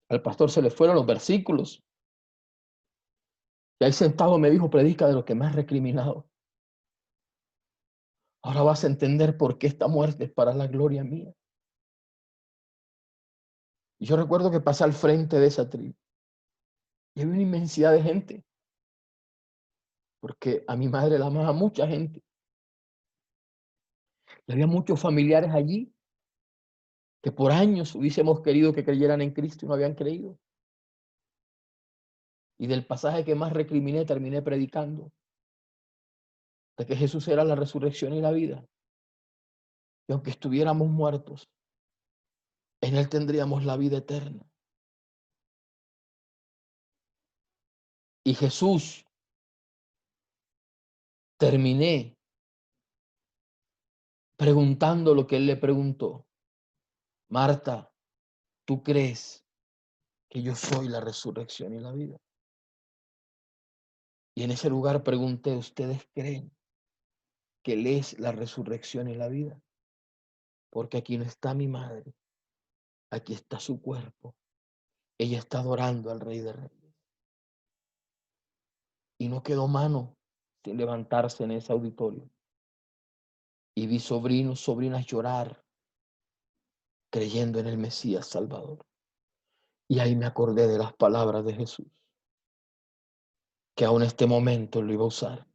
Al pastor se le fueron los versículos. Y ahí sentado me dijo, predica de lo que me has recriminado. Ahora vas a entender por qué esta muerte es para la gloria mía. Y yo recuerdo que pasé al frente de esa tribu. Y había una inmensidad de gente. Porque a mi madre la amaba mucha gente. Y había muchos familiares allí que por años hubiésemos querido que creyeran en Cristo y no habían creído. Y del pasaje que más recriminé terminé predicando. De que Jesús era la resurrección y la vida. Y aunque estuviéramos muertos, en Él tendríamos la vida eterna. Y Jesús, terminé preguntando lo que Él le preguntó. Marta, ¿tú crees que yo soy la resurrección y la vida? Y en ese lugar pregunté, ¿ustedes creen que Él es la resurrección y la vida? Porque aquí no está mi madre, aquí está su cuerpo. Ella está adorando al Rey de Reyes. Y no quedó mano sin levantarse en ese auditorio. Y vi sobrinos, sobrinas llorar, creyendo en el Mesías Salvador. Y ahí me acordé de las palabras de Jesús, que aún este momento lo iba a usar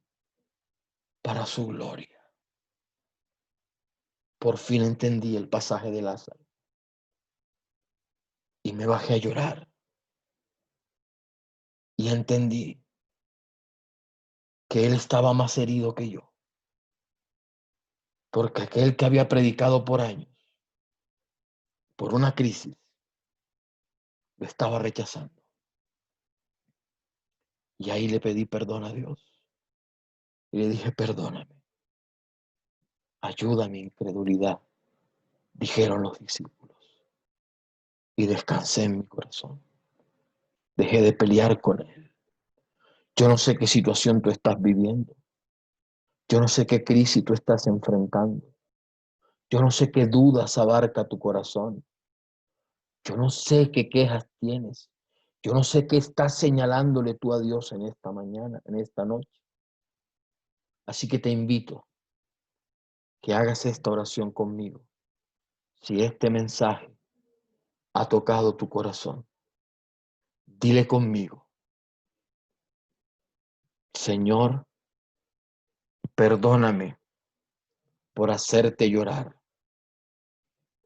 para su gloria. Por fin entendí el pasaje de Lázaro. Y me bajé a llorar. Y entendí que él estaba más herido que yo. Porque aquel que había predicado por años, por una crisis, lo estaba rechazando. Y ahí le pedí perdón a Dios. Y le dije, perdóname. Ayuda a mi incredulidad, dijeron los discípulos. Y descansé en mi corazón. Dejé de pelear con él. Yo no sé qué situación tú estás viviendo. Yo no sé qué crisis tú estás enfrentando. Yo no sé qué dudas abarca tu corazón. Yo no sé qué quejas tienes. Yo no sé qué estás señalándole tú a Dios en esta mañana, en esta noche. Así que te invito que hagas esta oración conmigo. Si este mensaje ha tocado tu corazón, dile conmigo, Señor, perdóname por hacerte llorar.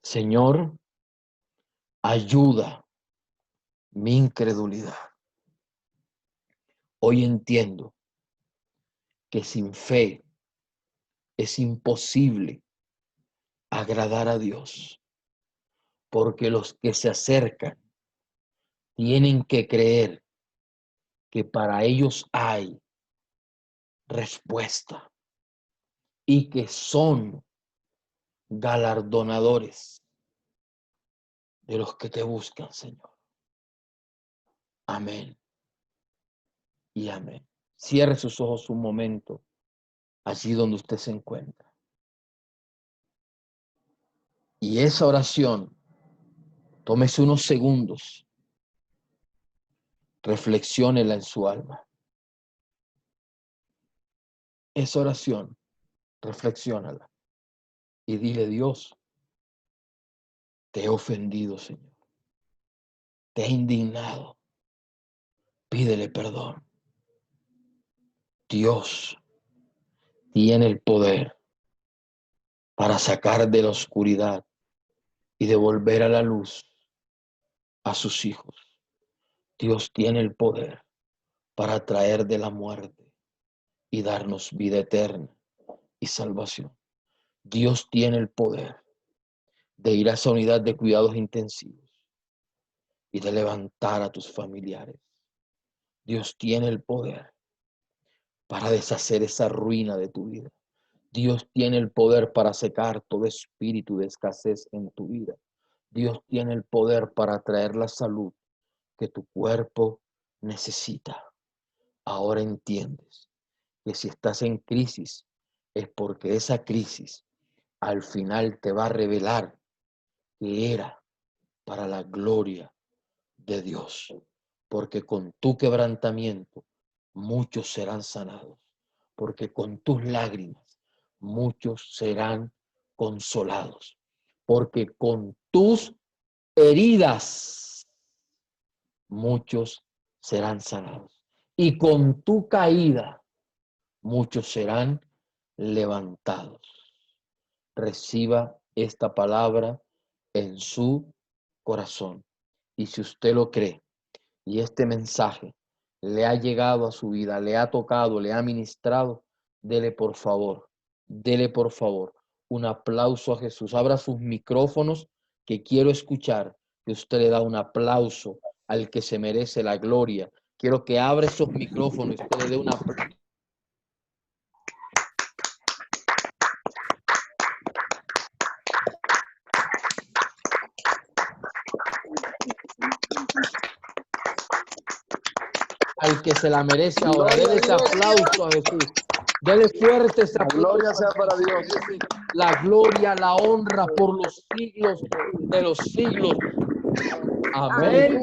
Señor, ayuda mi incredulidad. Hoy entiendo que sin fe es imposible agradar a Dios, porque los que se acercan tienen que creer que para ellos hay respuesta y que son galardonadores de los que te buscan, Señor. Amén y amén. Cierre sus ojos un momento allí donde usted se encuentra. Y esa oración, tómese unos segundos, reflexiónela en su alma. Esa oración, reflexiónala y dile, Dios, te he ofendido, Señor. Te he indignado. Pídele perdón. Dios tiene el poder para sacar de la oscuridad y devolver a la luz a sus hijos. Dios tiene el poder para traer de la muerte y darnos vida eterna y salvación. Dios tiene el poder de ir a esa unidad de cuidados intensivos y de levantar a tus familiares. Dios tiene el poder para deshacer esa ruina de tu vida. Dios tiene el poder para secar todo espíritu de escasez en tu vida. Dios tiene el poder para traer la salud que tu cuerpo necesita. Ahora entiendes que si estás en crisis es porque esa crisis al final te va a revelar que era para la gloria de Dios. Porque con tu quebrantamiento muchos serán sanados. Porque con tus lágrimas muchos serán consolados. Porque con tus heridas muchos serán sanados. Y con tu caída muchos serán levantados. Reciba esta palabra en su corazón. Y si usted lo cree y este mensaje le ha llegado a su vida, le ha tocado, le ha ministrado, dele por favor un aplauso a Jesús. Abra sus micrófonos que quiero escuchar que usted le da un aplauso al que se merece la gloria. Quiero que abra esos micrófonos y usted le dé un aplauso. Al que se la merece ahora. Dele ese aplauso a Jesús. Dele fuerte ese aplauso. La gloria sea para Dios. La gloria, la honra por los siglos de los siglos. Amén.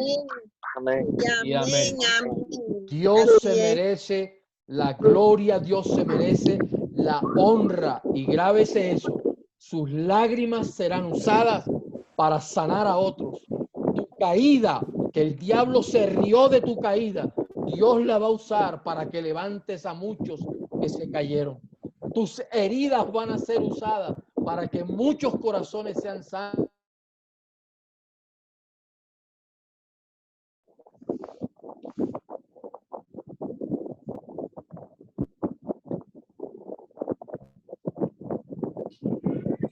Amén. Y amén. Dios se merece la gloria, Dios se merece la honra. Y grábese eso. Sus lágrimas serán usadas para sanar a otros. Tu caída, que el diablo se rió de tu caída, Dios la va a usar para que levantes a muchos que se cayeron. Tus heridas van a ser usadas para que muchos corazones sean sanos.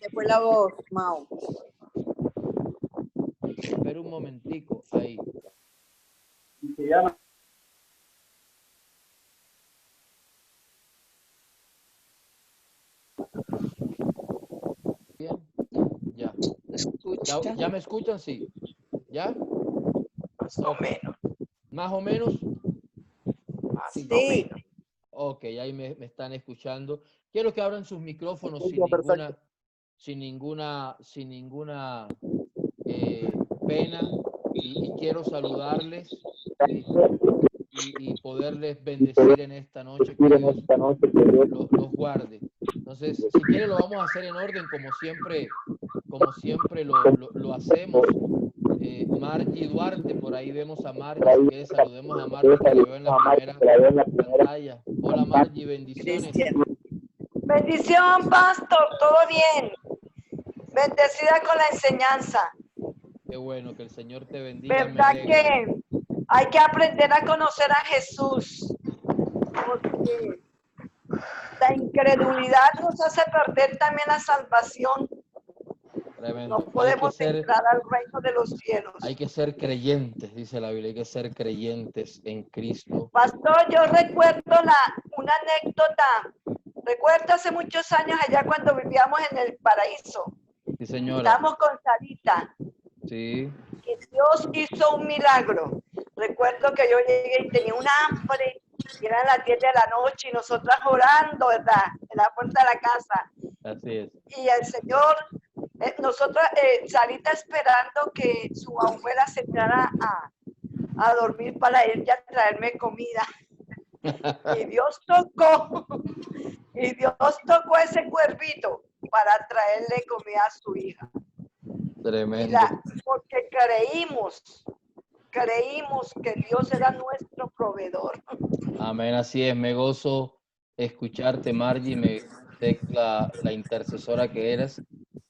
Se fue la voz, Mao. Espera un momentico ahí. Bien, ya. ¿Ya me escuchan? Sí. ¿Ya? Más o menos. ¿Más o menos? Más o Sí. menos. Ok, ahí me están escuchando. Quiero que abran sus micrófonos sin ninguna pena y quiero saludarles y poderles bendecir en esta noche, que Dios los guarde. Entonces, si quiere lo vamos a hacer en orden como siempre lo hacemos. Margie Duarte, por ahí vemos a Margie, si quiere saludemos a Margie que la veo en la primera pantalla. Hola Margie, bendiciones. Bendición, pastor, todo bien. Bendecida con la enseñanza. Qué bueno, que el Señor te bendiga. ¿Verdad que hay que aprender a conocer a Jesús? Porque la incredulidad nos hace perder también la salvación. Tremendo. No podemos entrar al reino de los cielos. Hay que ser creyentes, dice la Biblia, hay que ser creyentes en Cristo. Pastor, yo recuerdo una anécdota. Recuerdo hace muchos años allá cuando vivíamos en el paraíso. Sí, señora. Estábamos con Sarita. Sí. Y Dios hizo un milagro. Recuerdo que yo llegué y tenía un hambre. Y eran las 10 de la noche y nosotras orando, ¿verdad? En la puerta de la casa. Así es. Y el Señor, Sarita esperando que su abuela se entrara a dormir para ir ya a traerme comida. Y Dios tocó ese cuervito para traerle comida a su hija. Tremendo. Porque creímos que Dios era nuestro proveedor. Amén, así es. Me gozo escucharte, Margie. sé la intercesora que eres.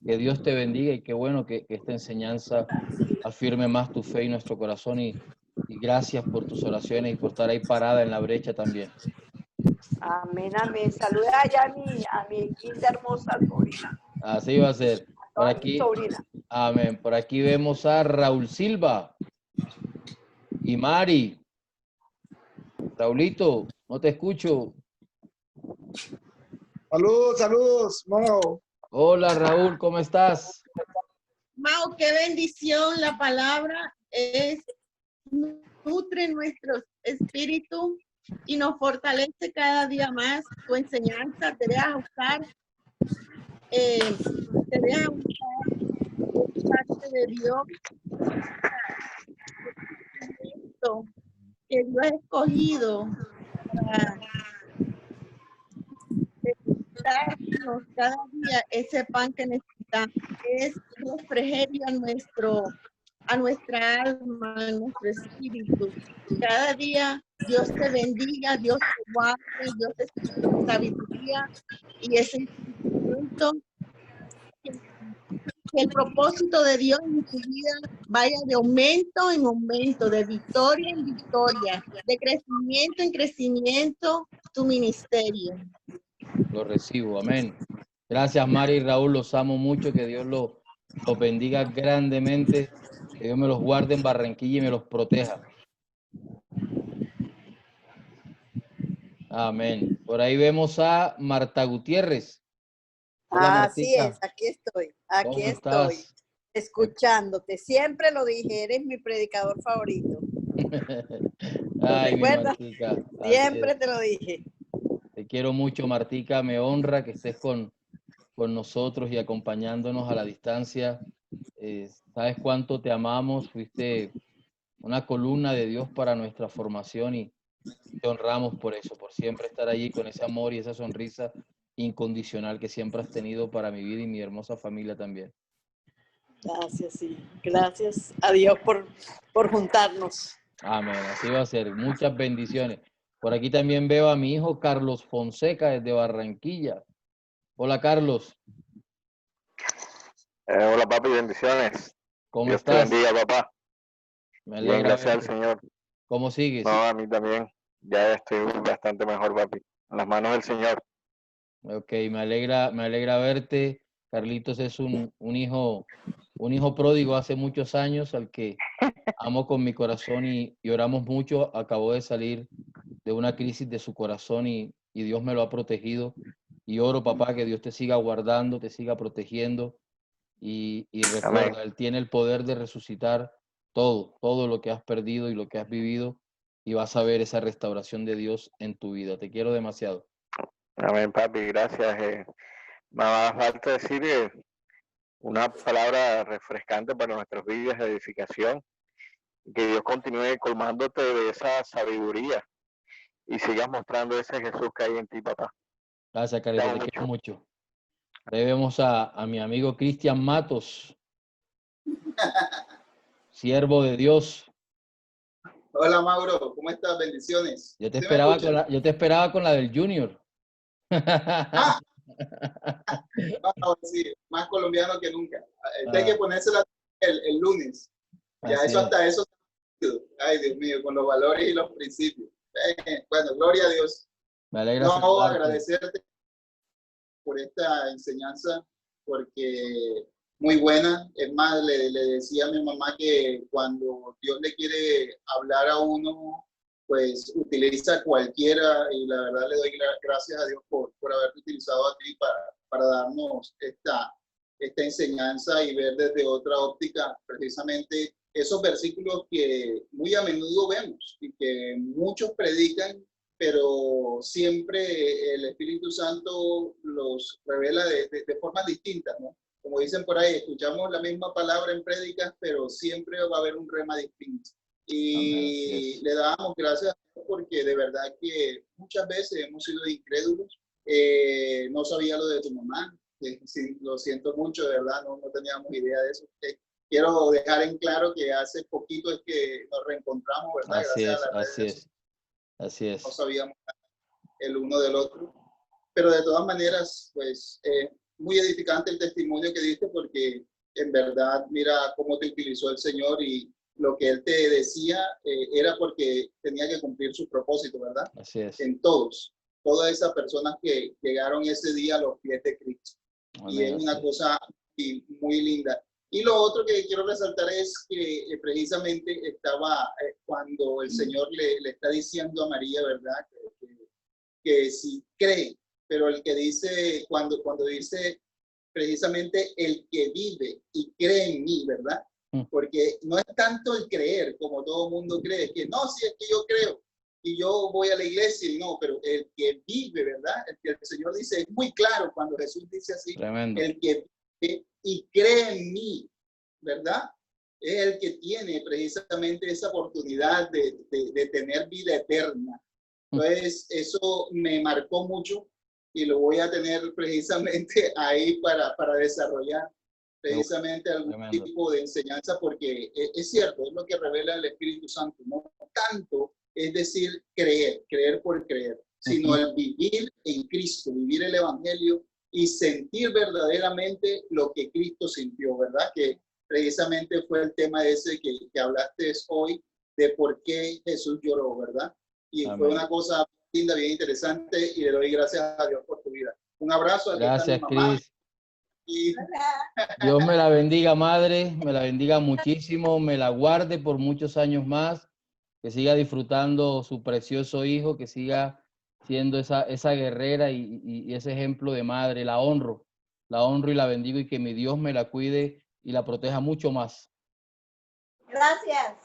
Que Dios te bendiga y qué bueno que esta enseñanza afirme más tu fe y nuestro corazón y gracias por tus oraciones y por estar ahí parada en la brecha también. Amén, amén. Saluda allá a mi linda, hermosa sobrina. Así va a ser. Por Toda mi aquí, sobrina. amén. Por aquí vemos a Raúl Silva y Mari. Raulito, no te escucho. Saludos, saludos, Mau. Hola Raúl, ¿cómo estás? Mau, qué bendición la palabra nutre nuestro espíritu y nos fortalece cada día más. Tu enseñanza te deja buscar, parte de Dios, que Dios ha escogido para darnos cada día ese pan que necesitamos, es refrigerio a nuestra alma, a nuestro espíritu. Cada día Dios te bendiga, Dios te guarde, Dios te dé sabiduría y ese entendimiento, que el propósito de Dios en tu vida vaya de aumento en aumento, de victoria en victoria, de crecimiento en crecimiento, tu ministerio. Lo recibo, amén. Gracias Mari y Raúl, los amo mucho, que Dios los bendiga grandemente, que Dios me los guarde en Barranquilla y me los proteja. Amén. Por ahí vemos a Marta Gutiérrez. Hola, Así es, aquí estoy, estás? escuchándote. Siempre lo dije, eres mi predicador favorito. Ay, mi ¿Recuerdas? Martica. Siempre te lo dije. Te quiero mucho, Martica. Me honra que estés con nosotros y acompañándonos a la distancia. Sabes cuánto te amamos. Fuiste una columna de Dios para nuestra formación y te honramos por eso, por siempre estar allí con ese amor y esa sonrisa incondicional que siempre has tenido para mi vida y mi hermosa familia también. Gracias, sí. Gracias a Dios por juntarnos. Amén, así va a ser. Muchas bendiciones. Por aquí también veo a mi hijo Carlos Fonseca desde Barranquilla. Hola, Carlos. Hola, papi, bendiciones. ¿Cómo Dios estás? te bendiga, papá. Me Bien, alegra gracias al verte. Señor. ¿Cómo sigues? No, a mí también. Ya estoy bastante mejor, papi. En las manos del Señor. Ok, me alegra verte. Carlitos es un hijo pródigo hace muchos años, al que amo con mi corazón y oramos mucho. Acabó de salir de una crisis de su corazón y Dios me lo ha protegido. Y oro, papá, que Dios te siga guardando, te siga protegiendo. Y recuerda, Amén. Él tiene el poder de resucitar todo lo que has perdido y lo que has vivido. Y vas a ver esa restauración de Dios en tu vida. Te quiero demasiado. Amén, papi, gracias. Nada más falta decir una palabra refrescante para nuestras vidas de edificación. Que Dios continúe colmándote de esa sabiduría y sigas mostrando ese Jesús que hay en ti, papá. Gracias, Carito, te quiero mucho. Ahí vemos a mi amigo Cristian Matos, siervo de Dios. Hola, Mauro, ¿cómo estás? Bendiciones. Yo te ¿Sí esperaba con la del Junior. Ah, no, sí, más colombiano que nunca. Hay que ponérsela el lunes. Ya Así eso es. hasta eso. Ay, Dios mío, con los valores y los principios. Bueno, gloria a Dios. Me alegra No, saludarte. agradecerte por esta enseñanza, porque muy buena. Es más, le decía a mi mamá que cuando Dios le quiere hablar a uno, pues utiliza cualquiera, y la verdad le doy gracias a Dios por haberte utilizado a ti para darnos esta enseñanza y ver desde otra óptica precisamente esos versículos que muy a menudo vemos y que muchos predican, pero siempre el Espíritu Santo los revela de formas distintas, ¿no? Como dicen por ahí, escuchamos la misma palabra en prédicas, pero siempre va a haber un rema distinto. Y le damos gracias porque de verdad que muchas veces hemos sido incrédulos. No sabía lo de tu mamá, sí, lo siento mucho, de verdad, no teníamos idea de eso. Quiero dejar en claro que hace poquito es que nos reencontramos, ¿verdad? Así Gracias es, a las así redes. es, así es. No sabíamos el uno del otro. pero de todas maneras, pues, muy edificante el testimonio que diste, porque en verdad, mira cómo te utilizó el Señor, y lo que Él te decía era porque tenía que cumplir su propósito, ¿verdad? Así es. En todas esas personas que llegaron ese día a los pies de Cristo. Y es una cosa muy linda. Y lo otro que quiero resaltar es que precisamente estaba cuando el Señor le está diciendo a María, ¿verdad? Que si cree, pero el que dice, cuando dice precisamente el que vive y cree en mí, ¿verdad? Porque no es tanto el creer como todo mundo cree, que no, si es que yo creo y yo voy a la iglesia, y no, pero el que vive, ¿verdad? El que el Señor dice, es muy claro cuando Jesús dice así, Tremendo. el que vive y cree en mí, ¿verdad? Es el que tiene precisamente esa oportunidad de tener vida eterna. Entonces, eso me marcó mucho y lo voy a tener precisamente ahí para desarrollar precisamente algún Tremendo. tipo de enseñanza, porque es cierto, es lo que revela el Espíritu Santo, no tanto es decir creer por creer, sino el vivir en Cristo, vivir el Evangelio y sentir verdaderamente lo que Cristo sintió, ¿verdad? Que precisamente fue el tema ese que hablaste hoy, de por qué Jesús lloró, ¿verdad? Y Amén. fue una cosa linda, bien interesante, y le doy gracias a Dios por tu vida. Un abrazo. Aquí Gracias, está mi mamá. Cris. Y Dios me la bendiga, madre, me la bendiga muchísimo, me la guarde por muchos años más, que siga disfrutando su precioso hijo, que siga siendo esa guerrera y ese ejemplo de madre. La honro y la bendigo, y que mi Dios me la cuide y la proteja mucho más. Gracias.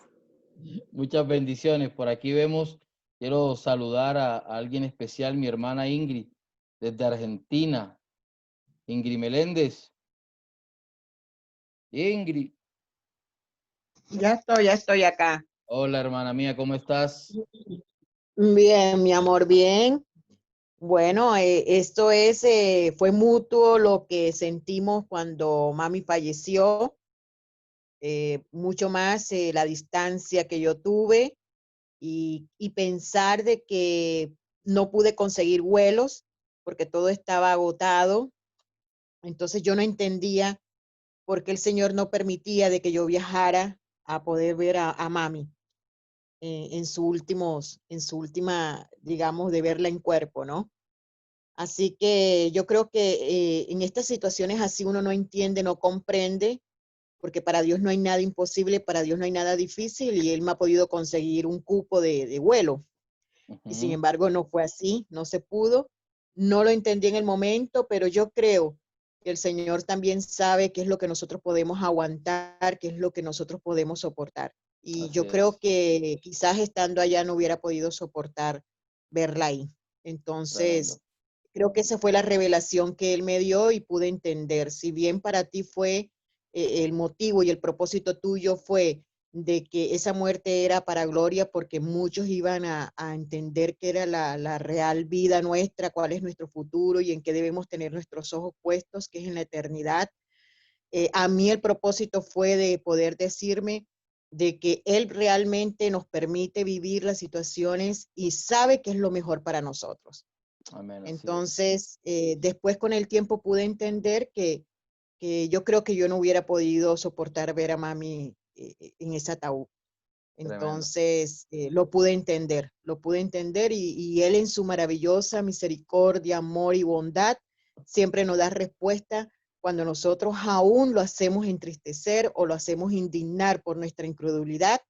Muchas bendiciones. Por aquí vemos, quiero saludar a alguien especial, mi hermana Ingrid, desde Argentina. Ingrid Meléndez. Ingrid. Ya estoy acá. Hola, hermana mía, ¿cómo estás? Bien, mi amor, bien. Bueno, fue mutuo lo que sentimos cuando mami falleció, mucho más la distancia que yo tuve y pensar de que no pude conseguir vuelos porque todo estaba agotado. Entonces yo no entendía por qué el Señor no permitía de que yo viajara a poder ver a mami en su última, digamos, de verla en cuerpo, ¿no? Así que yo creo que en estas situaciones así uno no entiende, no comprende, porque para Dios no hay nada imposible, para Dios no hay nada difícil, y Él me ha podido conseguir un cupo de vuelo. Y sin embargo no fue así, no se pudo. No lo entendí en el momento, pero yo creo que el Señor también sabe qué es lo que nosotros podemos aguantar, qué es lo que nosotros podemos soportar. Y Así yo creo es. que quizás estando allá no hubiera podido soportar verla ahí. Entonces, Tremendo. creo que esa fue la revelación que Él me dio y pude entender. Si bien para ti fue el motivo y el propósito tuyo fue de que esa muerte era para gloria, porque muchos iban a entender que era la real vida nuestra, cuál es nuestro futuro y en qué debemos tener nuestros ojos puestos, que es en la eternidad. A mí el propósito fue de poder decirme de que Él realmente nos permite vivir las situaciones y sabe qué es lo mejor para nosotros. Amén. Así es. Entonces, después con el tiempo pude entender que yo creo que yo no hubiera podido soportar ver a mami en ese ataúd. Tremendo. Entonces, lo pude entender y Él en su maravillosa misericordia, amor y bondad siempre nos da respuesta cuando nosotros aún lo hacemos entristecer o lo hacemos indignar por nuestra incredulidad.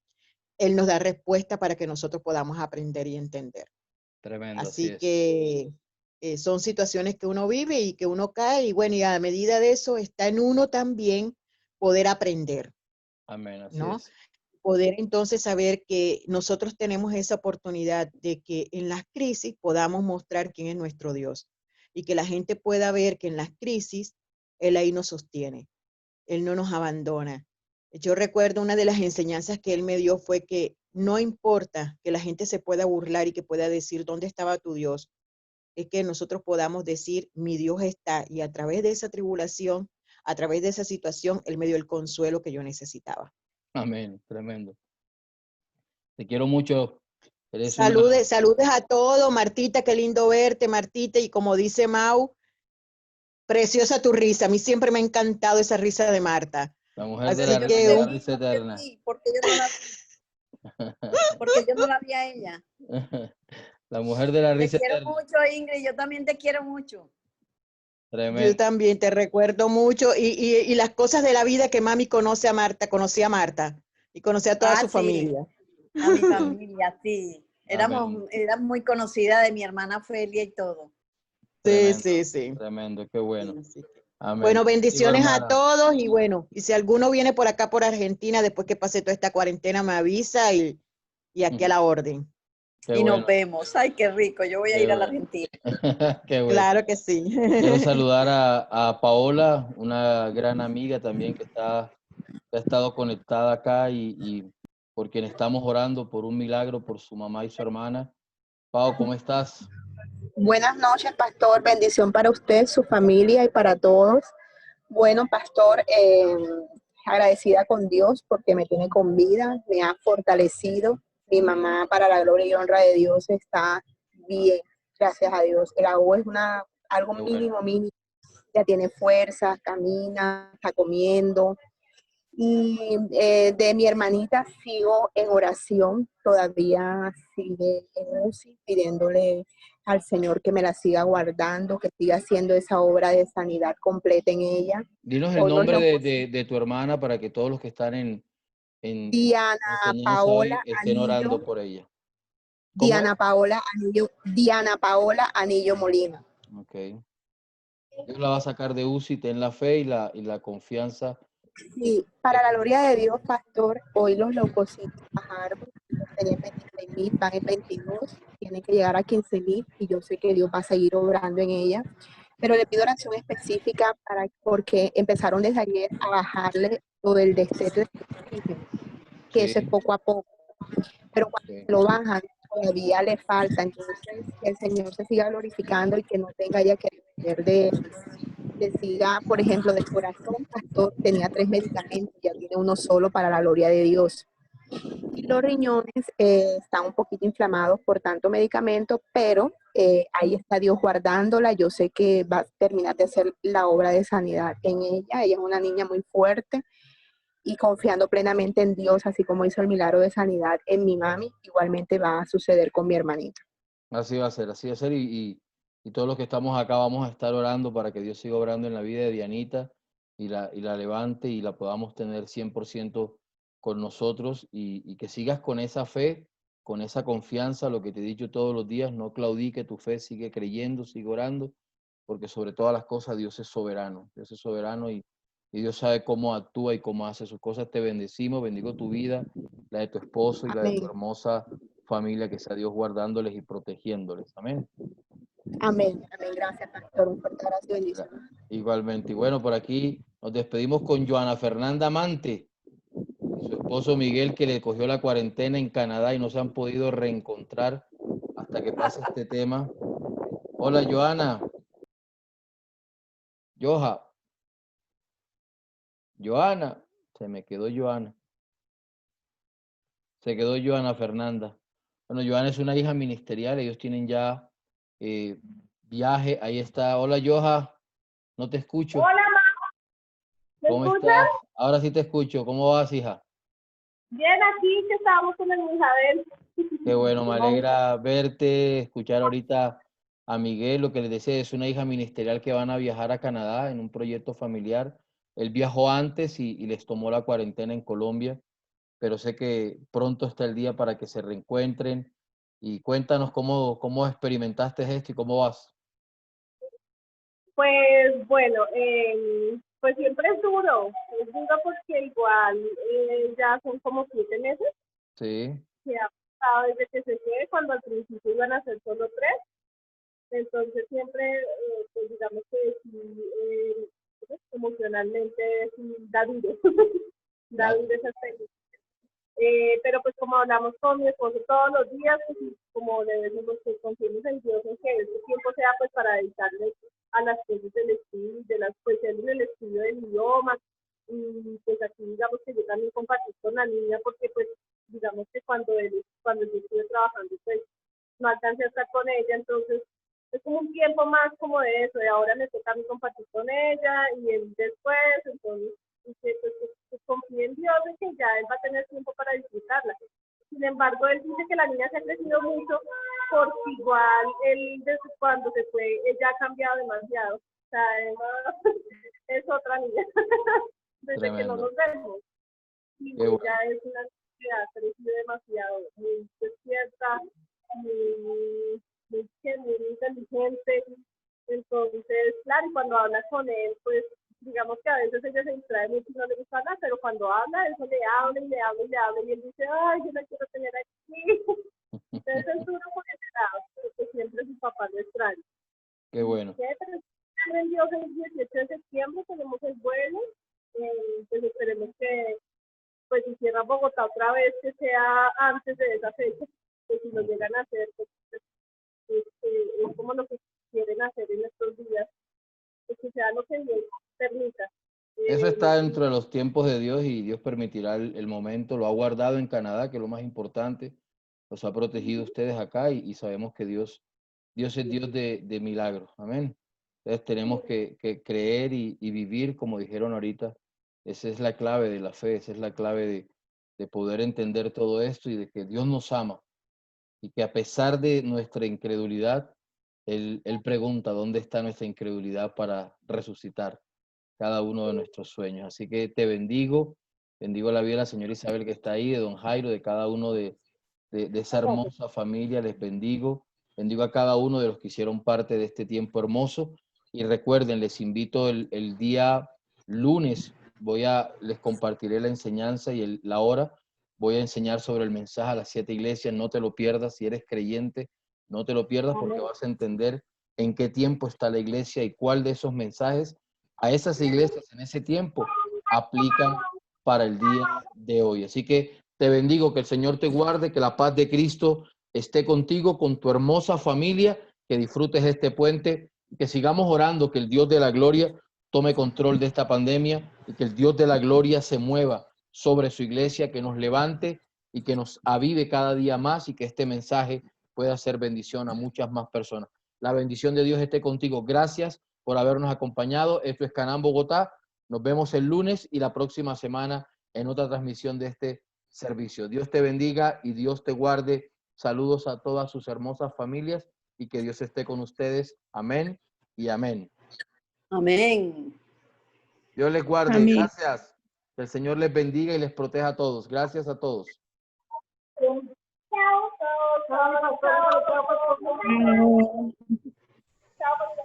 Él nos da respuesta para que nosotros podamos aprender y entender. Tremendo, así Así es. que son situaciones que uno vive y que uno cae, y bueno, y a medida de eso está en uno también poder aprender, Amén, así ¿no? es. Poder entonces saber que nosotros tenemos esa oportunidad de que en las crisis podamos mostrar quién es nuestro Dios y que la gente pueda ver que en las crisis Él ahí nos sostiene, Él no nos abandona. Yo recuerdo una de las enseñanzas que Él me dio fue que no importa que la gente se pueda burlar y que pueda decir, ¿dónde estaba tu Dios? Es que nosotros podamos decir, mi Dios está, y a través de esa tribulación, a través de esa situación, Él me dio el consuelo que yo necesitaba. Amén, tremendo. Te quiero mucho, Eres Saludes a todos, Martita, qué lindo verte, Martita, y como dice Mau, preciosa tu risa, a mí siempre me ha encantado esa risa de Marta. la mujer Así de la, que de la risa eterna. Porque yo no la vi. Porque yo no la vi a ella. La mujer de la Te risa quiero eterna. mucho, Ingrid. Yo también te quiero mucho. Tremendo. yo también te recuerdo mucho y las cosas de la vida que mami conoce a Marta, conocí a Marta y conocí a toda su Sí, familia. a mi familia, sí. Amén. Era muy conocida de mi hermana Felia y todo. Sí, Tremendo, sí, sí. tremendo, qué bueno. Sí. Amén. Bueno, Digo, bendiciones a hermana, todos y bueno, y si alguno viene por acá por Argentina después que pase toda esta cuarentena me avisa y aquí a la orden. qué Y nos bueno, vemos. Ay, qué rico. Yo voy a qué ir a la bueno. Argentina. Qué bueno. Claro que sí. Quiero saludar a Paola, una gran amiga también que ha estado conectada acá y por quien estamos orando por un milagro por su mamá y su hermana. Pao, ¿cómo estás? Buenas noches, pastor. Bendición para usted, su familia y para todos. Bueno, pastor, agradecida con Dios porque me tiene con vida, me ha fortalecido. Mi mamá, para la gloria y honra de Dios, está bien, gracias a Dios. El agua es algo Qué bueno. mínimo. Ya tiene fuerza, camina, está comiendo. Y de mi hermanita sigo en oración, todavía sigue en UCI, pidiéndole al Señor que me la siga guardando, que siga haciendo esa obra de sanidad completa en ella. Dinos el Hoy nos nombre lo de tu hermana para que todos los que están en Diana enseñanza Paola hoy estén Anillo, orando por ella. ¿Cómo es? Diana Paola Anillo Molina. Ok. Dios la va a sacar de UCI, ten la fe y la confianza. Sí, para la gloria de Dios, pastor, hoy los leucocitos bajaron, tenían 26.000, van en 22, tienen que llegar a 15.000 y yo sé que Dios va a seguir obrando en ella, pero le pido oración específica porque empezaron desde ayer a bajarle lo del destete de oxígeno, que eso es poco a poco, pero cuando lo bajan todavía le falta, entonces que el Señor se siga glorificando y que no tenga ya que depender de él. Que siga, por ejemplo, del corazón, pastor, tenía 3 medicamentos, ya tiene uno solo para la gloria de Dios. Y los riñones están un poquito inflamados por tanto medicamento, pero ahí está Dios guardándola. Yo sé que va a terminar de hacer la obra de sanidad en ella. Ella es una niña muy fuerte y confiando plenamente en Dios, así como hizo el milagro de sanidad en mi mami, igualmente va a suceder con mi hermanita. Así va a ser, así va a ser. Y todos los que estamos acá vamos a estar orando para que Dios siga obrando en la vida de Dianita y la levante y la podamos tener 100% con nosotros y que sigas con esa fe, con esa confianza, lo que te he dicho todos los días, no claudique tu fe, sigue creyendo, sigue orando, porque sobre todas las cosas Dios es soberano y Dios sabe cómo actúa y cómo hace sus cosas. Te bendecimos, bendigo tu vida, la de tu esposo y la de tu hermosa familia, que sea Dios guardándoles y protegiéndoles. Amén. Amén, amén. Gracias, pastor. Un fuerte abrazo y bendición. Igualmente. Y bueno, por aquí nos despedimos con Joana Fernanda Mante y su esposo Miguel, que le cogió la cuarentena en Canadá y no se han podido reencontrar hasta que pase este tema. Hola, Joana. Joana. Se me quedó Joana. Se quedó Joana Fernanda. Bueno, Joana es una hija ministerial. Ellos tienen ya viaje. Ahí está. Hola, Joha. No te escucho. Hola, mamá. ¿Me ¿Cómo escuchas? estás? Ahora sí te escucho. ¿Cómo vas, hija? Bien, aquí que estábamos con el Isabel. Qué bueno, me alegra verte, escuchar ahorita a Miguel. Lo que les decía, es una hija ministerial que van a viajar a Canadá en un proyecto familiar. Él viajó antes y les tomó la cuarentena en Colombia, pero sé que pronto está el día para que se reencuentren. Y cuéntanos cómo experimentaste esto y cómo vas. Pues bueno, pues siempre es duro porque igual ya son como 7 meses Sí. que ha pasado desde que se fue, cuando al principio iban a ser solo 3. Entonces siempre, pues digamos que sí, emocionalmente sí da duro, da duro esa experiencia. Pero pues como hablamos con mi esposo todos los días, pues como le decimos que confiemos en Dios, en que este tiempo sea pues para dedicarle a las cosas del estudio, pues en el estudio del idioma, y pues aquí digamos que yo también compartí con la niña porque pues digamos que cuando yo estuve trabajando no alcancé a estar con ella, entonces es como un tiempo más como de eso, de ahora me toca a mí compartir con ella y él después, entonces pues confío en Dios de que ya él va a tener tiempo para disfrutarla. Sin embargo, él dice que la niña se ha crecido mucho porque igual él desde cuando se fue, ella ha cambiado demasiado. O sea, es otra niña desde que no nos vemos. Y Qué bueno. ella es una niña que ha crecido demasiado, muy despierta, muy inteligente. Entonces, claro, y cuando habla con él, pues digamos que a veces ella se distrae mucho y no le gusta hablar, pero cuando habla, eso le habla y le habla y le habla, y él dice, ay, yo la quiero tener aquí. Entonces es duro por ese lado, porque siempre su papá lo extraña. Qué bueno. Pero en Dios, el 18 de septiembre tenemos el vuelo, pues esperemos que pues si cierra Bogotá otra vez, que sea antes de esa fecha, que si lo llegan a hacer, pues, es como lo que quieren hacer en estos días, pues que sea lo que Dios permita. Eso está dentro de los tiempos de Dios y Dios permitirá el momento. Lo ha guardado en Canadá, que es lo más importante. Los ha protegido ustedes acá y sabemos que Dios es Dios de milagros. Amén. Entonces tenemos que creer y vivir como dijeron ahorita. Esa es la clave de la fe, esa es la clave de poder entender todo esto y de que Dios nos ama. Y que a pesar de nuestra incredulidad, Él pregunta dónde está nuestra incredulidad para resucitar cada uno de nuestros sueños. Así que te bendigo la vida de la señora Isabel que está ahí, de don Jairo, de cada uno de esa hermosa familia, les bendigo a cada uno de los que hicieron parte de este tiempo hermoso, y recuerden, les invito el día lunes, les compartiré la enseñanza y la hora, voy a enseñar sobre el mensaje a las 7 iglesias, no te lo pierdas, si eres creyente, no te lo pierdas porque vas a entender en qué tiempo está la iglesia y cuál de esos mensajes a esas iglesias en ese tiempo aplican para el día de hoy. Así que te bendigo, que el Señor te guarde, que la paz de Cristo esté contigo, con tu hermosa familia, que disfrutes este puente, que sigamos orando, que el Dios de la gloria tome control de esta pandemia y que el Dios de la gloria se mueva sobre su iglesia, que nos levante y que nos avive cada día más y que este mensaje pueda ser bendición a muchas más personas. La bendición de Dios esté contigo. Gracias por habernos acompañado. Esto es Canán Bogotá. Nos vemos el lunes y la próxima semana en otra transmisión de este servicio. Dios te bendiga y Dios te guarde. Saludos a todas sus hermosas familias y que Dios esté con ustedes. Amén y amén. Amén. Dios les guarde. Amén. Gracias. Que el Señor les bendiga y les proteja a todos. Gracias a todos. Chao. Amén. Chao.